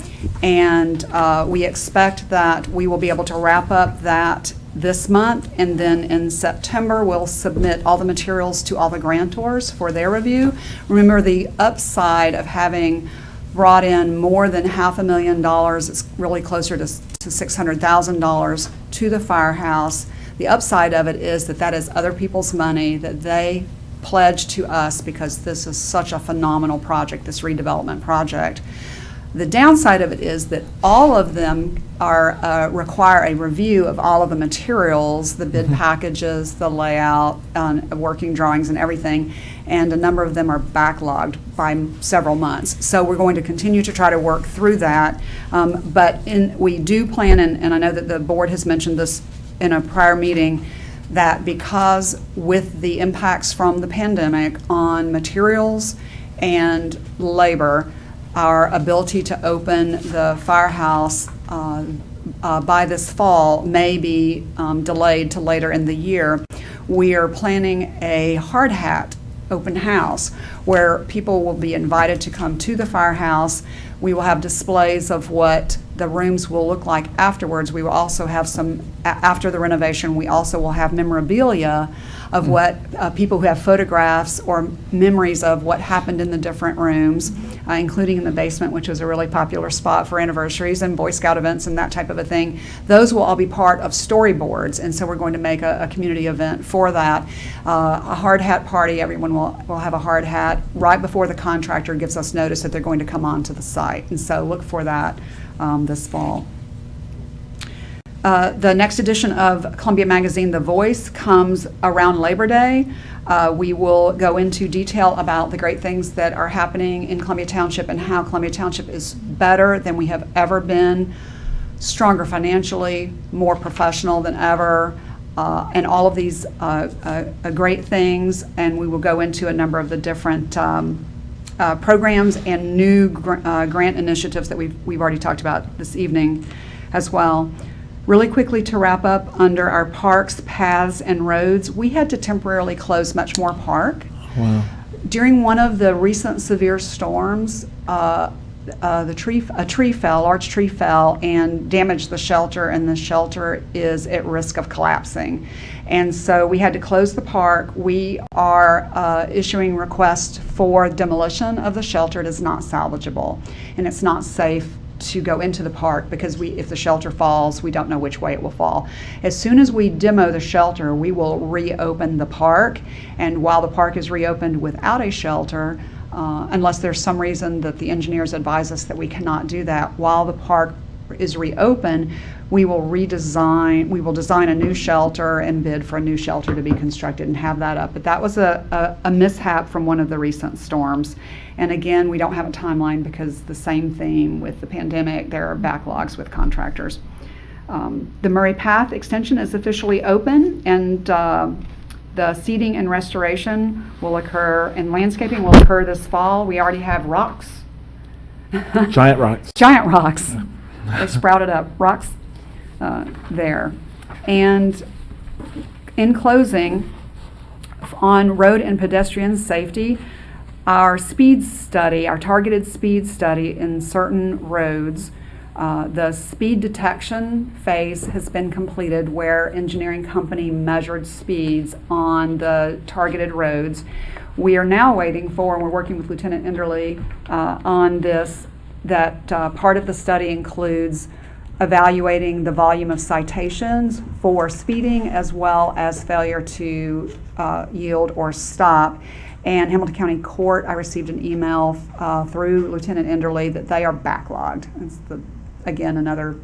And we expect that we will be able to wrap up that this month, and then in September, we'll submit all the materials to all the grantors for their review. Remember, the upside of having brought in more than $500,000, it's really closer to $600,000 to the firehouse. The upside of it is that that is other people's money that they pledge to us because this is such a phenomenal project, this redevelopment project. The downside of it is that all of them require a review of all of the materials, the bid packages, the layout, working drawings and everything, and a number of them are backlogged by several months. So we're going to continue to try to work through that, but we do plan, and I know that the board has mentioned this in a prior meeting, that because with the impacts from the pandemic on materials and labor, our ability to open the firehouse by this fall may be delayed to later in the year. We are planning a hard hat open house where people will be invited to come to the firehouse. We will have displays of what the rooms will look like afterwards. We will also have some, after the renovation, we also will have memorabilia of what people who have photographs or memories of what happened in the different rooms, including in the basement, which was a really popular spot for anniversaries and Boy Scout events and that type of a thing. Those will all be part of storyboards, and so we're going to make a community event for that. A hard hat party, everyone will have a hard hat right before the contractor gives us notice that they're going to come onto the site, and so look for that this fall. The next edition of Columbia Magazine, The Voice, comes around Labor Day. We will go into detail about the great things that are happening in Columbia Township and how Columbia Township is better than we have ever been, stronger financially, more professional than ever, and all of these great things. And we will go into a number of the different programs and new grant initiatives that we've already talked about this evening as well. Really quickly to wrap up, under our parks, paths, and roads, we had to temporarily close Muchmore Park. Wow. During one of the recent severe storms, a large tree fell and damaged the shelter, and the shelter is at risk of collapsing. And so we had to close the park. We are issuing requests for demolition of the shelter. It is not salvageable, and it's not safe to go into the park because if the shelter falls, we don't know which way it will fall. As soon as we demo the shelter, we will reopen the park, and while the park is reopened without a shelter, unless there's some reason that the engineers advise us that we cannot do that, while the park is reopened, we will design a new shelter and bid for a new shelter to be constructed and have that up. But that was a mishap from one of the recent storms. And again, we don't have a timeline because the same theme with the pandemic, there are backlogs with contractors. The Murray Path extension is officially open, and the seeding and restoration will occur, and landscaping will occur this fall. We already have rocks. Giant rocks. Giant rocks. They sprouted up, rocks there. And in closing, on road and pedestrian safety, our speed study, our targeted speed study in certain roads, the speed detection phase has been completed, where engineering company measured speeds on the targeted roads. We are now waiting for, and we're working with Lieutenant Enderle on this, that part of the study includes evaluating the volume of citations for speeding as well as failure to yield or stop. And Hamilton County Court, I received an email through Lieutenant Enderle that they are backlogged. It's again another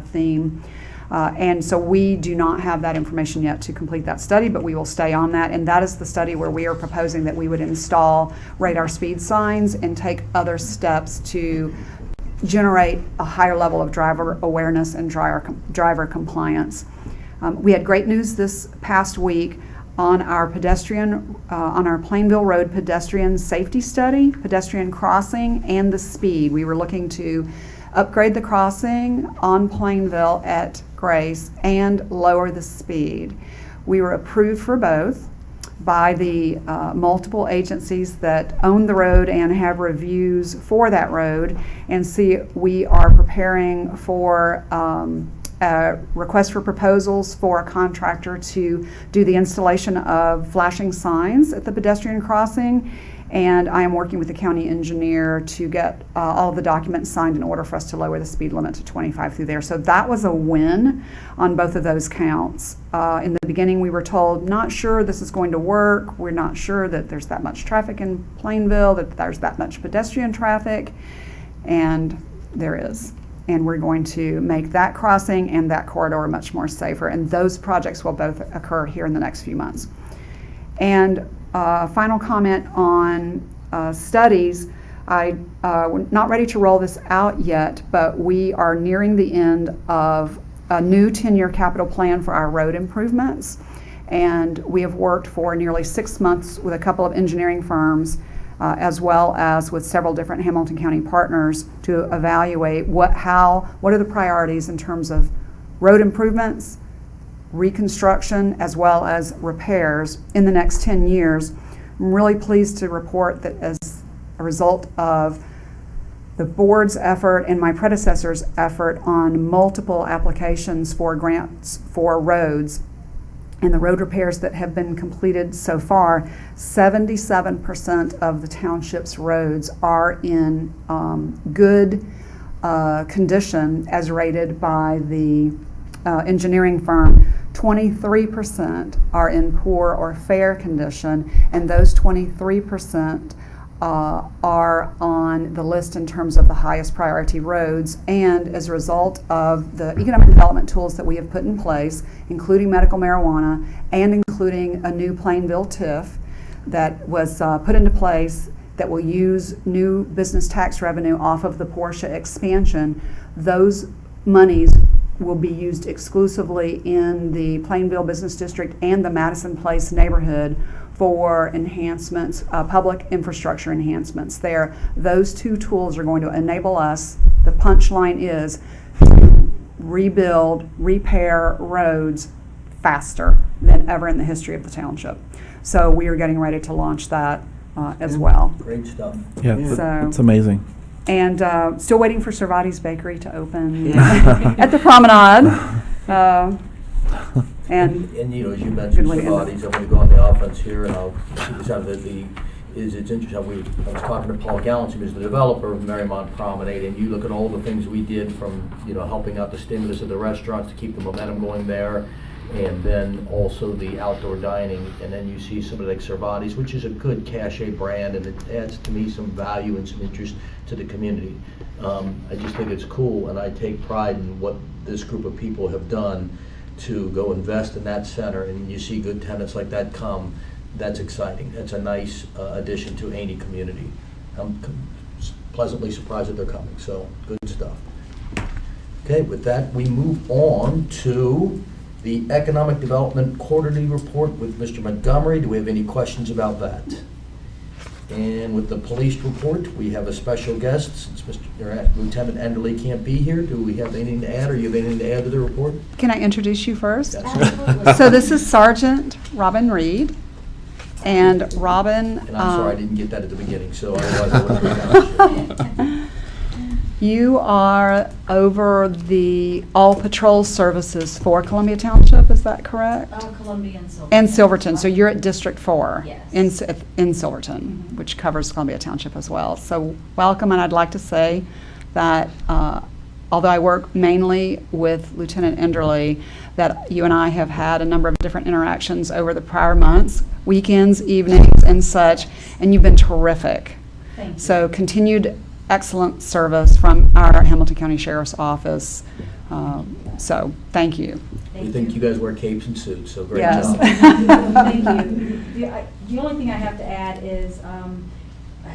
theme. And so we do not have that information yet to complete that study, but we will stay on that. And that is the study where we are proposing that we would install radar speed signs and take other steps to generate a higher level of driver awareness and driver compliance. We had great news this past week on our Plainville Road pedestrian safety study, pedestrian crossing, and the speed. We were looking to upgrade the crossing on Plainville at Grace and lower the speed. We were approved for both by the multiple agencies that own the road and have reviews for that road. And we are preparing for a request for proposals for a contractor to do the installation of flashing signs at the pedestrian crossing. And I am working with the county engineer to get all of the documents signed in order for us to lower the speed limit to 25 through there. So that was a win on both of those counts. In the beginning, we were told, not sure this is going to work. We're not sure that there's that much traffic in Plainville, that there's that much pedestrian traffic, and there is. And we're going to make that crossing and that corridor much more safer. And those projects will both occur here in the next few months. And final comment on studies. We're not ready to roll this out yet, but we are nearing the end of a new 10-year capital plan for our road improvements. And we have worked for nearly 6 months with a couple of engineering firms, as well as with several different Hamilton County partners to evaluate what are the priorities in terms of road improvements, reconstruction, as well as repairs in the next 10 years. I'm really pleased to report that as a result of the board's effort and my predecessor's effort on multiple applications for grants for roads and the road repairs that have been completed so far, 77% of the township's roads are in good condition as rated by the engineering firm. 23% are in poor or fair condition, and those 23% are on the list in terms of the highest priority roads. And as a result of the economic development tools that we have put in place, including medical marijuana and including a new Plainville TIF that was put into place that will use new business tax revenue off of the Porsche expansion, those monies will be used exclusively in the Plainville Business District and the Madison Place neighborhood for enhancements, public infrastructure enhancements there. Those two tools are going to enable us, the punchline is, to rebuild, repair roads faster than ever in the history of the township. So we are getting ready to launch that as well. Great stuff. Yeah, So- it's amazing. And still waiting for Cervati's Bakery to open at the promenade. And you know, as you mentioned, Good way to end Cervati's, I'm going to go on the offense here, and I'll see this out. It's interesting. I was talking to Paul Gallant, who's the developer of Marymount Promenade, and you look at all the things we did from, you know, helping out the stimulus of the restaurants to keep the momentum going there, and then also the outdoor dining, and then you see somebody like Cervati's, which is a good cachet brand, and it adds to me some value and some interest to the community. I just think it's cool, and I take pride in what this group of people have done to go invest in that center, and you see good tenants like that come. That's exciting. That's a nice addition to any community. I'm pleasantly surprised that they're coming, so good stuff. Okay, with that, we move on to the Economic Development Quarterly Report with Mr. Montgomery. Do we have any questions about that? And with the police report, we have a special guest, since Lieutenant Enderle can't be here. Do we have anything to add, or you have anything to add to the report? can I introduce you first? Absolutely. So this is Sergeant Robin Reed. And Robin, And I'm sorry, I didn't get that at the beginning, so otherwise I would have been you are over the all patrol services for Columbia Township, is that correct? Columbia and Silverton. And Silverton, so you're at District 4? Yes. In Silverton, which covers Columbia Township as well. So welcome, and I'd like to say that although I work mainly with Lieutenant Enderle, that you and I have had a number of different interactions over the prior months, weekends, evenings, and such, and you've been terrific. Thank you. So continued excellent service from our Hamilton County Sheriff's Office. So, thank you. We think you guys wear capes and suits, so great Yes. job. Thank you. The only thing I have to add is,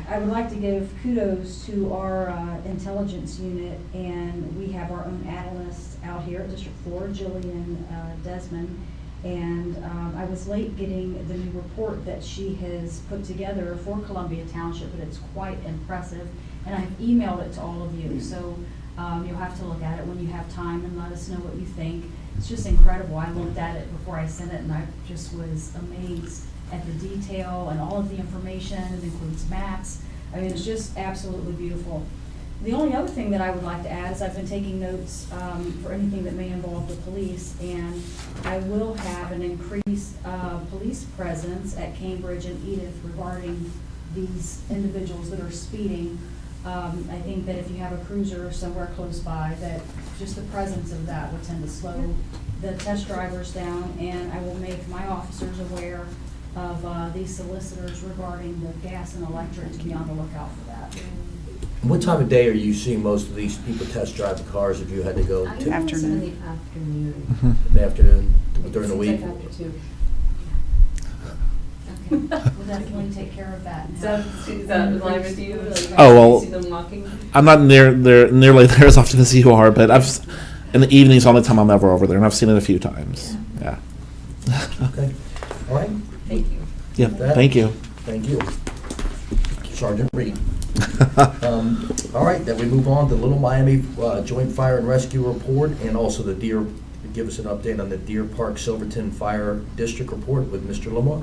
I would like to give kudos to our intelligence unit, and we have our own analysts out here at District 4, Jillian Desmond, and I was late getting the new report that she has put together for Columbia Township, but it's quite impressive, and I've emailed it to all of you, so you'll have to look at it when you have time and let us know what you think. It's just incredible. I looked at it before I sent it, and I just was amazed at the detail and all of the information. It includes maps. I mean, it's just absolutely beautiful. The only other thing that I would like to add is I've been taking notes for anything that may involve the police, and I will have an increased police presence at Cambridge and Edith regarding these individuals that are speeding. I think that if you have a cruiser somewhere close by, that just the presence of that would tend to slow the test drivers down, and I will make my officers aware of these solicitors regarding the gas and electric to be on the lookout for that. What time of day are you seeing most of these people test drive the cars if you had to go I to know Afternoon. some in the afternoon. in the afternoon, during the week? Seems like after 2. Okay, we'll definitely take care of that. and have- Is that in line with you? Like, Oh, well, you see them walking? I'm not nearly there as often as you are, but in the evening's the only time I'm ever over there, and I've seen it a few times. Yeah. Okay, all right, Thank you. Yeah, thank you. thank you. Sergeant Reed. All right, then we move on to Little Miami Joint Fire and Rescue Report, and also the give us an update on the Deer Park Silverton Fire District Report with Mr. Lamar.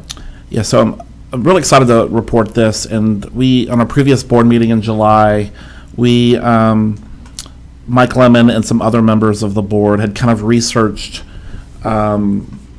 Yeah, so I'm really excited to report this, and we, on a previous board meeting in July, we, Mike Lemon and some other members of the board had kind of researched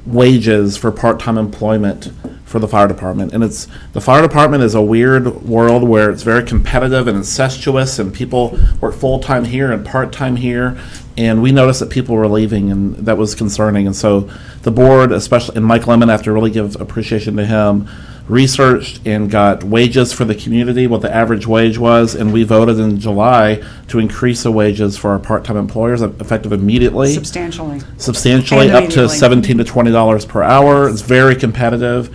wages for part-time employment for the fire department. And the fire department is a weird world where it's very competitive and incestuous, and people work full-time here and part-time here. And we noticed that people were leaving, and that was concerning. And so the board, especially, and Mike Lemon, I have to really give appreciation to him, researched and got wages for the community, what the average wage was, and we voted in July to increase the wages for our part-time employers effective immediately. Substantially. Substantially, And up to immediately. $17 to $20 per hour. It's very competitive.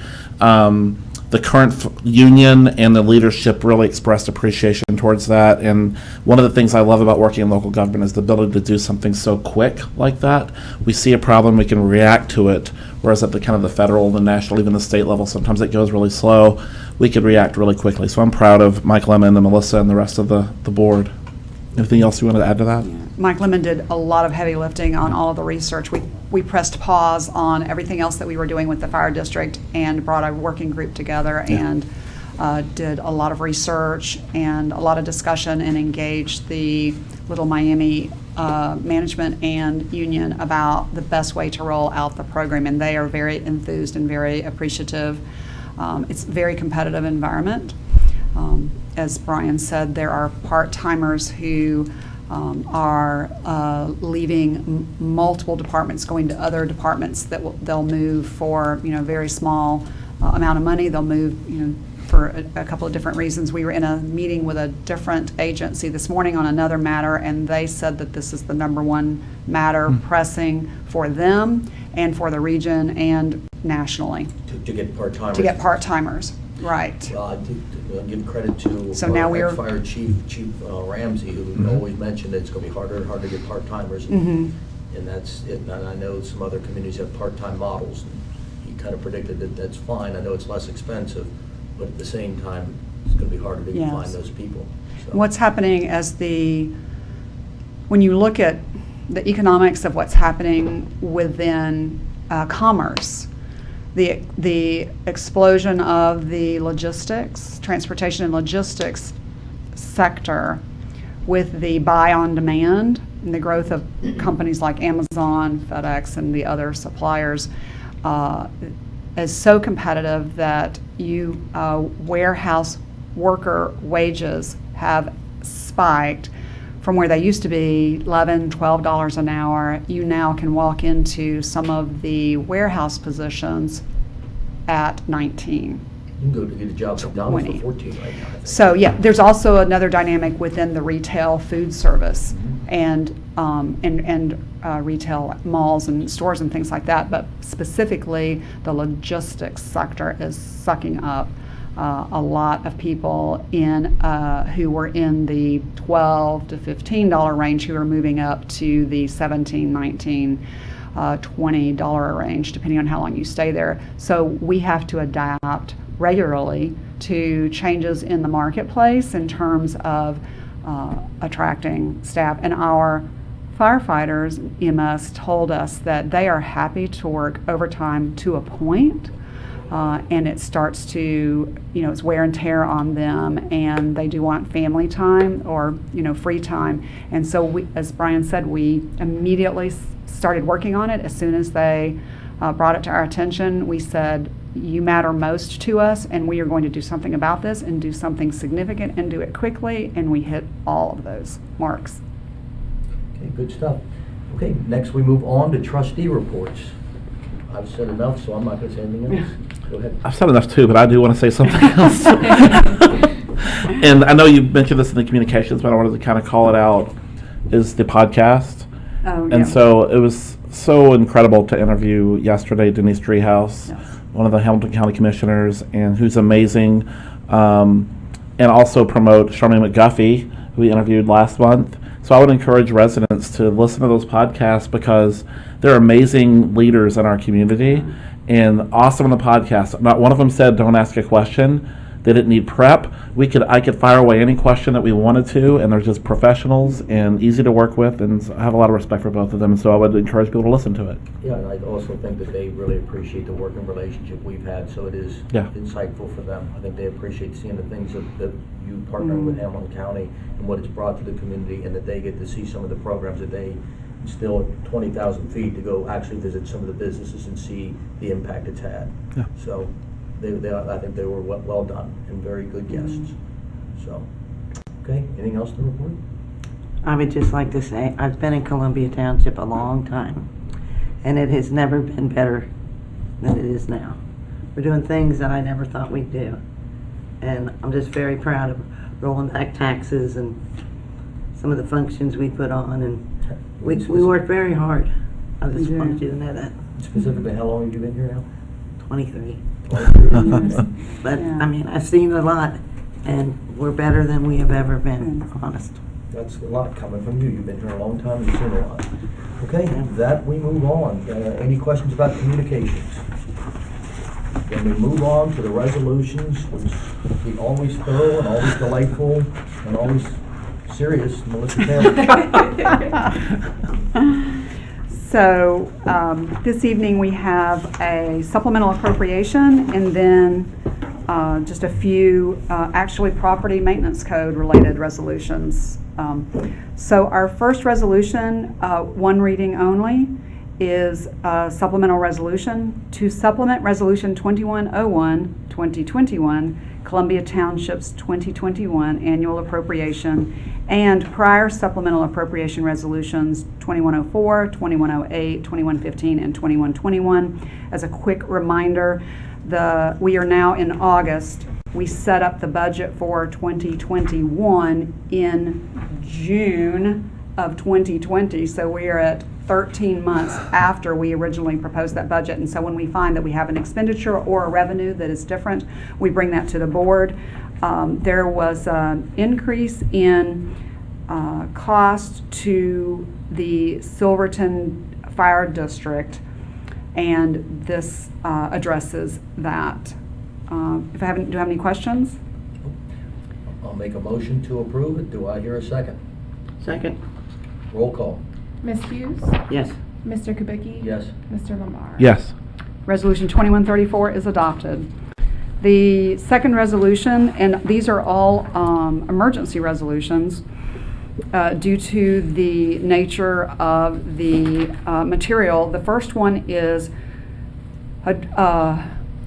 The current union and the leadership really expressed appreciation towards that. And one of the things I love about working in local government is the ability to do something so quick like that. We see a problem, we can react to it. Whereas at the kind of the federal, the national, even the state level, sometimes it goes really slow. We could react really quickly. So I'm proud of Mike Lemon and Melissa and the rest of the board. Anything else you want to add to that? Mike Lemon did a lot of heavy lifting on all of the research. We pressed pause on everything else that we were doing with the fire district and brought a working group together and did a lot of research and a lot of discussion and engaged the Little Miami management and union about the best way to roll out the program. And they are very enthused and very appreciative. It's a very competitive environment. As Brian said, there are part-timers who are leaving multiple departments, going to other departments that they'll move for, very small amount of money. They'll move, for a couple of different reasons. We were in a meeting with a different agency this morning on another matter, and they said that this is the number one matter pressing for them and for the region and nationally. To get part-timers. To get part-timers, right. I give credit to So now we are- Fire Chief Ramsey, who always mentioned that it's going to be harder and harder to get part-timers. Mhm. And that's it. And I know some other communities have part-time models. And he kind of predicted that that's fine. I know it's less expensive, but at the same time, it's going to be harder to Yes. find those people. So- What's happening when you look at the economics of what's happening within commerce, the explosion of the logistics, transportation and logistics sector with the buy on demand and the growth of companies like Amazon, FedEx, and the other suppliers is so competitive that warehouse worker wages have spiked from where they used to be $11, $12 an hour. You now can walk into some of the warehouse positions at 19. You can go to get a job at McDonald's 20. for 14 right now. I think. So, yeah, there's also another dynamic within the retail food service. And and retail malls and stores and things like that, but specifically the logistics sector is sucking up a lot of people who were in the $12 to $15 range who are moving up to the $17, $19, $20 range, depending on how long you stay there. So we have to adapt regularly to changes in the marketplace in terms of attracting staff. And our firefighters, EMS, told us that they are happy to work overtime to a point, and it starts to, it's wear and tear on them, and they do want family time or, free time. And so we, as Brian said, we immediately started working on it. As soon as they brought it to our attention, we said, you matter most to us, and we are going to do something about this and do something significant and do it quickly, and we hit all of those marks. Okay, good stuff. Okay, next we move on to trustee reports. I've said enough, so I'm not going to say anything else. Go ahead. I've said enough too, but I do want to say something else. And I know you mentioned this in the communications, but I wanted to kind of call it out, is the podcast. Oh, And so it was so incredible to interview yesterday Denise Driehaus, Yes. one of the Hamilton County Commissioners, and who's amazing. And also promote Charmaine McGuffey, who we interviewed last month. So I would encourage residents to listen to those podcasts because they're amazing leaders in our community and awesome on the podcast. Not one of them said, don't ask a question. They didn't need prep. I could fire away any question that we wanted to, and they're just professionals and easy to work with, and I have a lot of respect for both of them, and so I would encourage people to listen to it. Yeah, and I also think that they really appreciate the working relationship we've had, so it is insightful for them. I think they appreciate seeing the things that you partnering with Hamilton County and what it's brought to the community, and that they get to see some of the programs that they still at 20,000 feet to go actually visit some of the businesses and see the impact it's had. Yeah. So I think they were well done and very good guests. So, okay, anything else to report? I would just like to say, I've been in Columbia Township a long time, and it has never been better than it is now. We're doing things that I never thought we'd do, and I'm just very proud of rolling back taxes and some of the functions we put on, and we work very hard. I just wanted you to know that. Specifically, how long have you been here now? 23. 23. But, Yeah. I mean, I've seen a lot, and we're better than we have ever been, honest. That's a lot coming from you. You've been here a long time and seen a lot. Okay, that we move on. Any questions about communications? Then we move on to the resolutions, which be always thorough and always delightful and always serious. Melissa Taylor. So this evening we have a supplemental appropriation and then just a few actually property maintenance code related resolutions. So our first resolution, one reading only, is a supplemental resolution to supplement Resolution 2101-2021, Columbia Township's 2021 annual appropriation, and prior supplemental appropriation resolutions 2104, 2108, 2115, and 2121. As a quick reminder, we are now in August. We set up the budget for 2021 in June of 2020, so we are at 13 months after we originally proposed that budget. And so when we find that we have an expenditure or a revenue that is different, we bring that to the board. There was an increase in cost to the Silverton Fire District, and this addresses that. Do I have any questions? I'll make a motion to approve it. Do I hear a second? Second? Roll call. Ms. Hughes? Yes. Mr. Kubicki? Yes. Mr. Lombard? Yes. Resolution 2134 is adopted. The second resolution, and these are all emergency resolutions due to the nature of the material. The first one is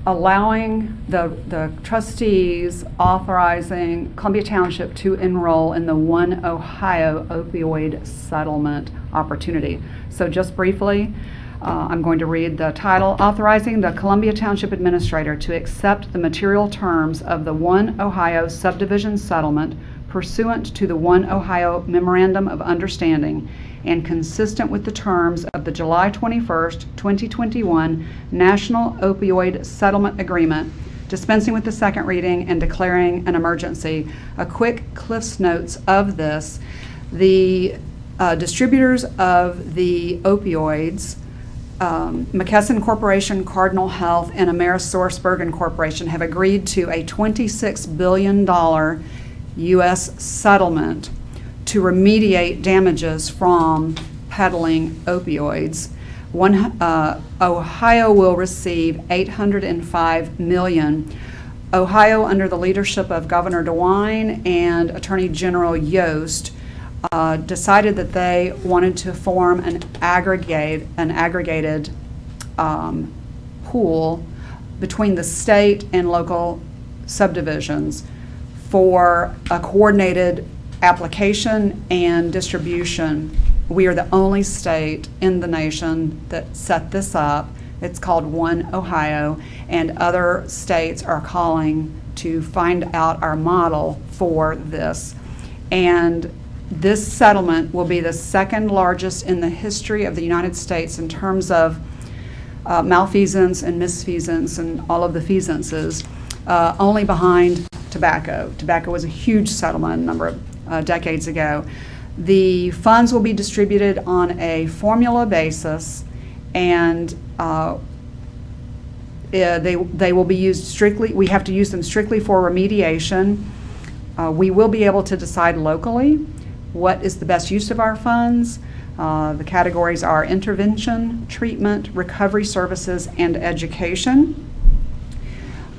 allowing the trustees authorizing Columbia Township to enroll in the One Ohio opioid settlement opportunity. So just briefly, I'm going to read the title: Authorizing the Columbia Township Administrator to accept the material terms of the One Ohio subdivision settlement pursuant to the One Ohio Memorandum of Understanding and consistent with the terms of the July 21st, 2021 National Opioid Settlement Agreement, dispensing with the second reading and declaring an emergency. A quick Cliff's Notes of this. The distributors of the opioids, McKesson Corporation, Cardinal Health, and AmerisourceBergen Corporation have agreed to a $26 billion U.S. settlement to remediate damages from peddling opioids. Ohio will receive $805 million. Ohio, under the leadership of Governor DeWine and Attorney General Yost, decided that they wanted to form an aggregated pool between the state and local subdivisions for a coordinated application and distribution. We are the only state in the nation that set this up. It's called One Ohio, and other states are calling to find out our model for this. And this settlement will be the second largest in the history of the United States in terms of malfeasance and misfeasance and all of the feasances, only behind tobacco. Tobacco was a huge settlement a number of decades ago. The funds will be distributed on a formula basis, and they will be used strictly, we have to use them strictly for remediation. We will be able to decide locally what is the best use of our funds. The categories are intervention, treatment, recovery services, and education.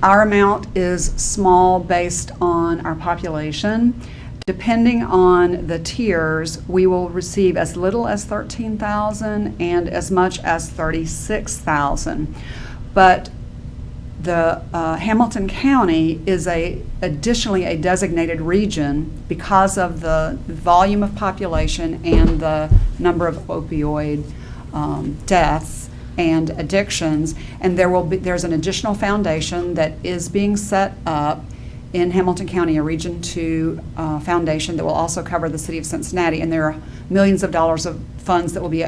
Our amount is small based on our population. Depending on the tiers, we will receive as little as $13,000 and as much as $36,000. But the Hamilton County is additionally a designated region because of the volume of population and the number of opioid deaths and addictions. And there's an additional foundation that is being set up in Hamilton County, a Region 2 foundation that will also cover the city of Cincinnati, and there are millions of dollars of funds that will be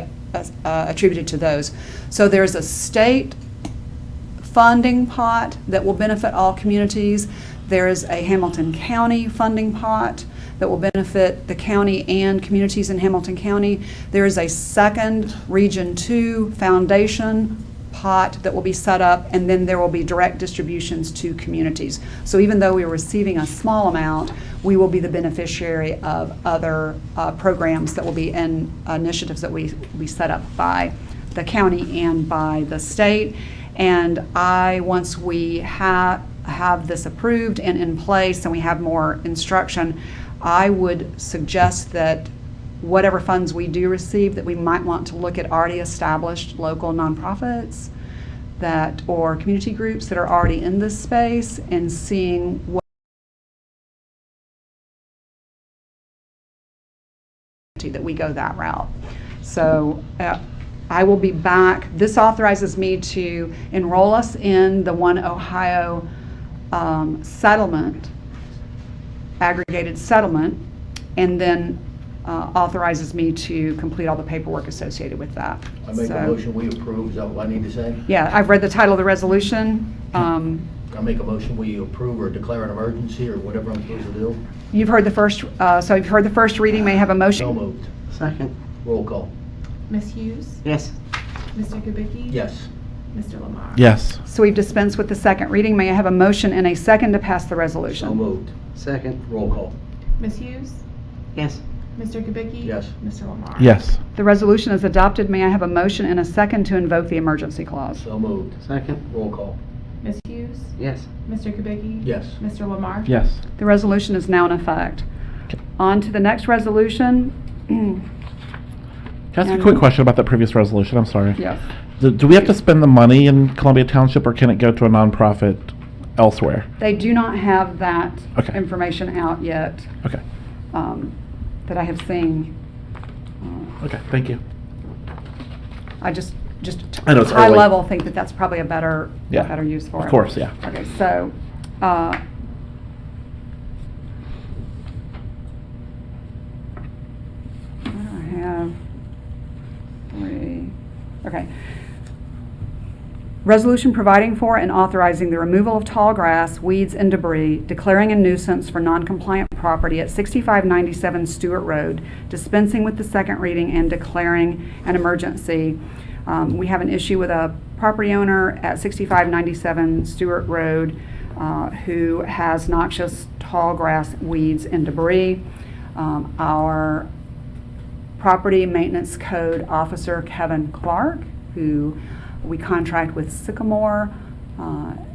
attributed to those. So there's a state funding pot that will benefit all communities. There is a Hamilton County funding pot that will benefit the county and communities in Hamilton County. There is a second Region 2 foundation pot that will be set up, and then there will be direct distributions to communities. So even though we are receiving a small amount, we will be the beneficiary of other programs that will be in initiatives that we set up by the county and by the state. And once we have this approved and in place and we have more instruction, I would suggest that whatever funds we do receive, that we might want to look at already established local nonprofits or community groups that are already in this space and seeing what that we go that route. So I will be back. This authorizes me to enroll us in the One Ohio settlement, aggregated settlement, and then authorizes me to complete all the paperwork associated with that. I make a motion, we approve, is that what I need to say? Yeah, I've read the title of the resolution. I make a motion, we approve or declare an emergency or whatever I'm supposed to do? You've heard the first, so you've heard the first reading, may I have a motion? So moved. Second. Roll call. Ms. Hughes? Yes. Mr. Kubicki? Yes. Mr. Lamar? Yes. So we've dispensed with the second reading. May I have a motion and a second to pass the resolution? So moved. Second. Roll call. Ms. Hughes? Yes. Mr. Kubicki? Yes. Mr. Lamar? Yes. The resolution is adopted. May I have a motion and a second to invoke the emergency clause? So moved. Second. Roll call. Ms. Hughes? Yes. Mr. Kubicki? Yes. Mr. Lamar? Yes. The resolution is now in effect. On to the next resolution. Can I ask a quick question about that previous resolution? I'm sorry. Yes. Do we have to spend the money in Columbia Township, or can it go to a nonprofit elsewhere? They do not have that Okay. information out yet Okay. that I have seen. Okay, thank you. I just I know it's high early. level think that that's probably a better Yeah. use for it. Of course, yeah. Okay, so what do I have? Okay. Resolution providing for and authorizing the removal of tall grass, weeds, and debris, declaring a nuisance for non-compliant property at 6597 Stewart Road, dispensing with the second reading and declaring an emergency. We have an issue with a property owner at 6597 Stewart Road who has noxious tall grass, weeds, and debris. Our property maintenance code officer, Kevin Clark, who we contract with Sycamore,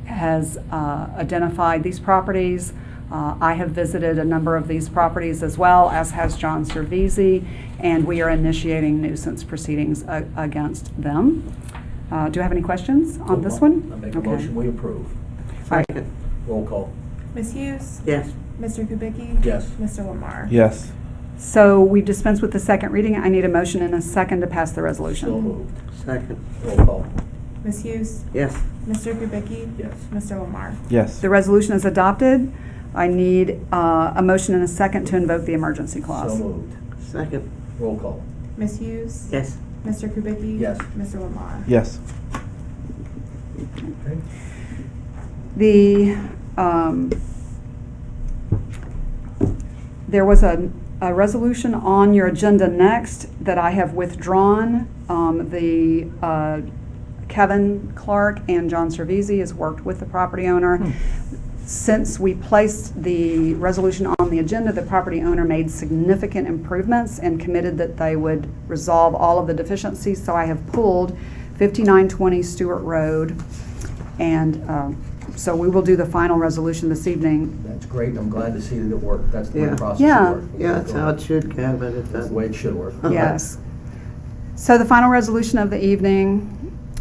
has identified these properties. I have visited a number of these properties as well, as has John Cervisi, and we are initiating nuisance proceedings against them. Do you have any questions on this one? I make a Okay. motion, we approve. All right. Second. Roll call. Ms. Hughes? Yes. Mr. Kubicki? Yes. Mr. Lamar? Yes. So we dispense with the second reading. I need a motion and a second to pass the So resolution. moved. Second. Roll call. Ms. Hughes? Yes. Mr. Kubicki? Yes. Mr. Lamar? Yes. The resolution is adopted. I need a motion and a second to invoke the emergency So clause. moved. Second. Roll call. Ms. Hughes? Yes. Mr. Kubicki? Yes. Mr. Lamar? Yes. Okay. There was a resolution on your agenda next that I have withdrawn. Kevin Clark and John Cervisi has worked with the property owner. Since we placed the resolution on the agenda, the property owner made significant improvements and committed that they would resolve all of the deficiencies. So I have pulled 5920 Stewart Road, and so we will do the final resolution this evening. That's great. I'm glad to see that it worked. That's the way the Yeah. process Yeah. should work. Yeah, that's how it should go, but it That's the way doesn't. it should work. Yes. So the final resolution of the evening,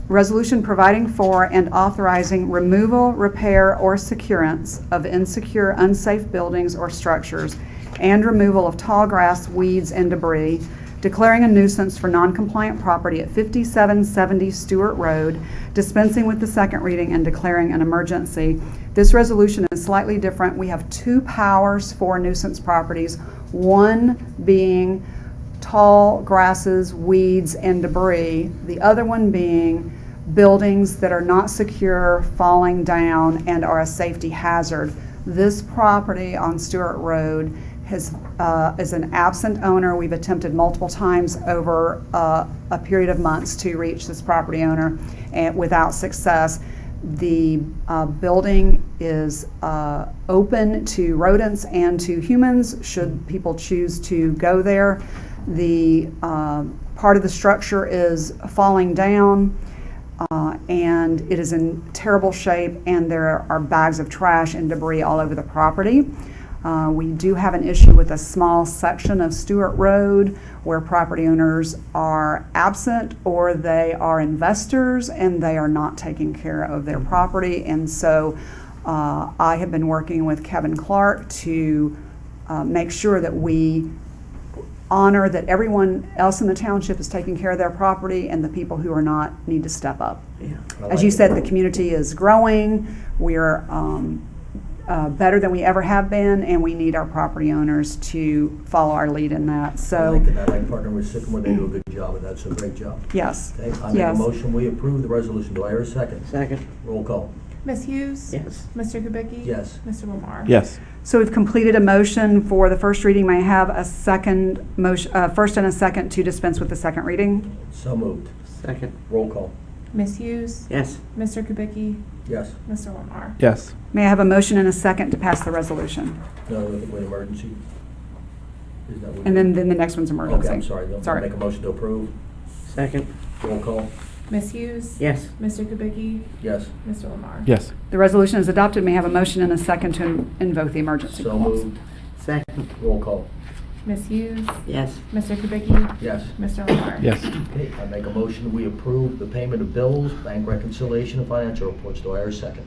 resolution providing for and authorizing removal, repair, or securance of insecure, unsafe buildings or structures, and removal of tall grass, weeds, and debris, declaring a nuisance for non-compliant property at 5770 Stewart Road, dispensing with the second reading and declaring an emergency. This resolution is slightly different. We have two powers for nuisance properties, one being tall grasses, weeds, and debris, the other one being buildings that are not secure, falling down, and are a safety hazard. This property on Stewart Road is an absent owner. We've attempted multiple times over a period of months to reach this property owner, and without success. The building is open to rodents and to humans should people choose to go there. The part of the structure is falling down, and it is in terrible shape, and there are bags of trash and debris all over the property. We do have an issue with a small section of Stewart Road where property owners are absent or they are investors and they are not taking care of their property. And so I have been working with Kevin Clark to make sure that we honor that everyone else in the township is taking care of their property, and the people who are not need to step up. Yeah. As you said, the community is growing. We're better than we ever have been, and we need our property owners to follow our lead in that. I So, like it. I like partnering with Sycamore. They do a good job, and that's a great job. yes. Okay, I make a Yes. motion, we approve the resolution. Do I hear a second? Second. Roll call. Ms. Hughes? Yes. Mr. Kubicki? Yes. Mr. Lamar? Yes. So we've completed a motion for the first reading. May I have a second motion, first and a second to dispense with the second reading? So moved. Second. Roll call. Ms. Hughes? Yes. Mr. Kubicki? Yes. Mr. Lamar? Yes. May I have a motion and a second to pass the resolution? No, with emergency? Is that what? And then the next one's emergency. Okay, I'm sorry. Sorry. Make a motion to approve. Second. Roll call. Ms. Hughes? Yes. Mr. Kubicki? Yes. Mr. Lamar? Yes. The resolution is adopted. May I have a motion and a second to invoke the emergency So clause? moved. Second. Roll call. Ms. Hughes? Yes. Mr. Kubicki? Yes. Mr. Lamar? Yes. Okay, I make a motion, we approve the payment of bills, bank reconciliation, and financial reports. Do I hear a second?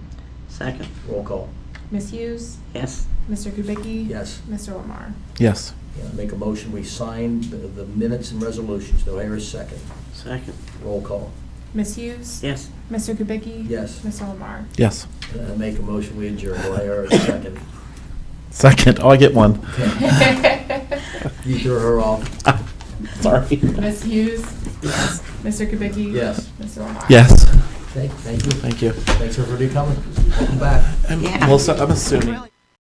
Second. Roll call. Ms. Hughes? Yes. Mr. Kubicki? Yes. Mr. Lamar? Yes. Yeah, I make a motion, we sign the minutes and resolutions. Do I hear a second? Second. Roll call. Ms. Hughes? Yes. Mr. Kubicki? Yes. Mr. Lamar? Yes. And I make a motion, we adjourn. Do I hear a second? Second. Oh, I get one. You threw her off. Sorry. Ms. Hughes? Mr. Kubicki? Yes. Mr. Wonderly? Yes. Thank you. Thank you. Thanks everybody coming. Welcome back. Yeah. Melissa, I'm assuming.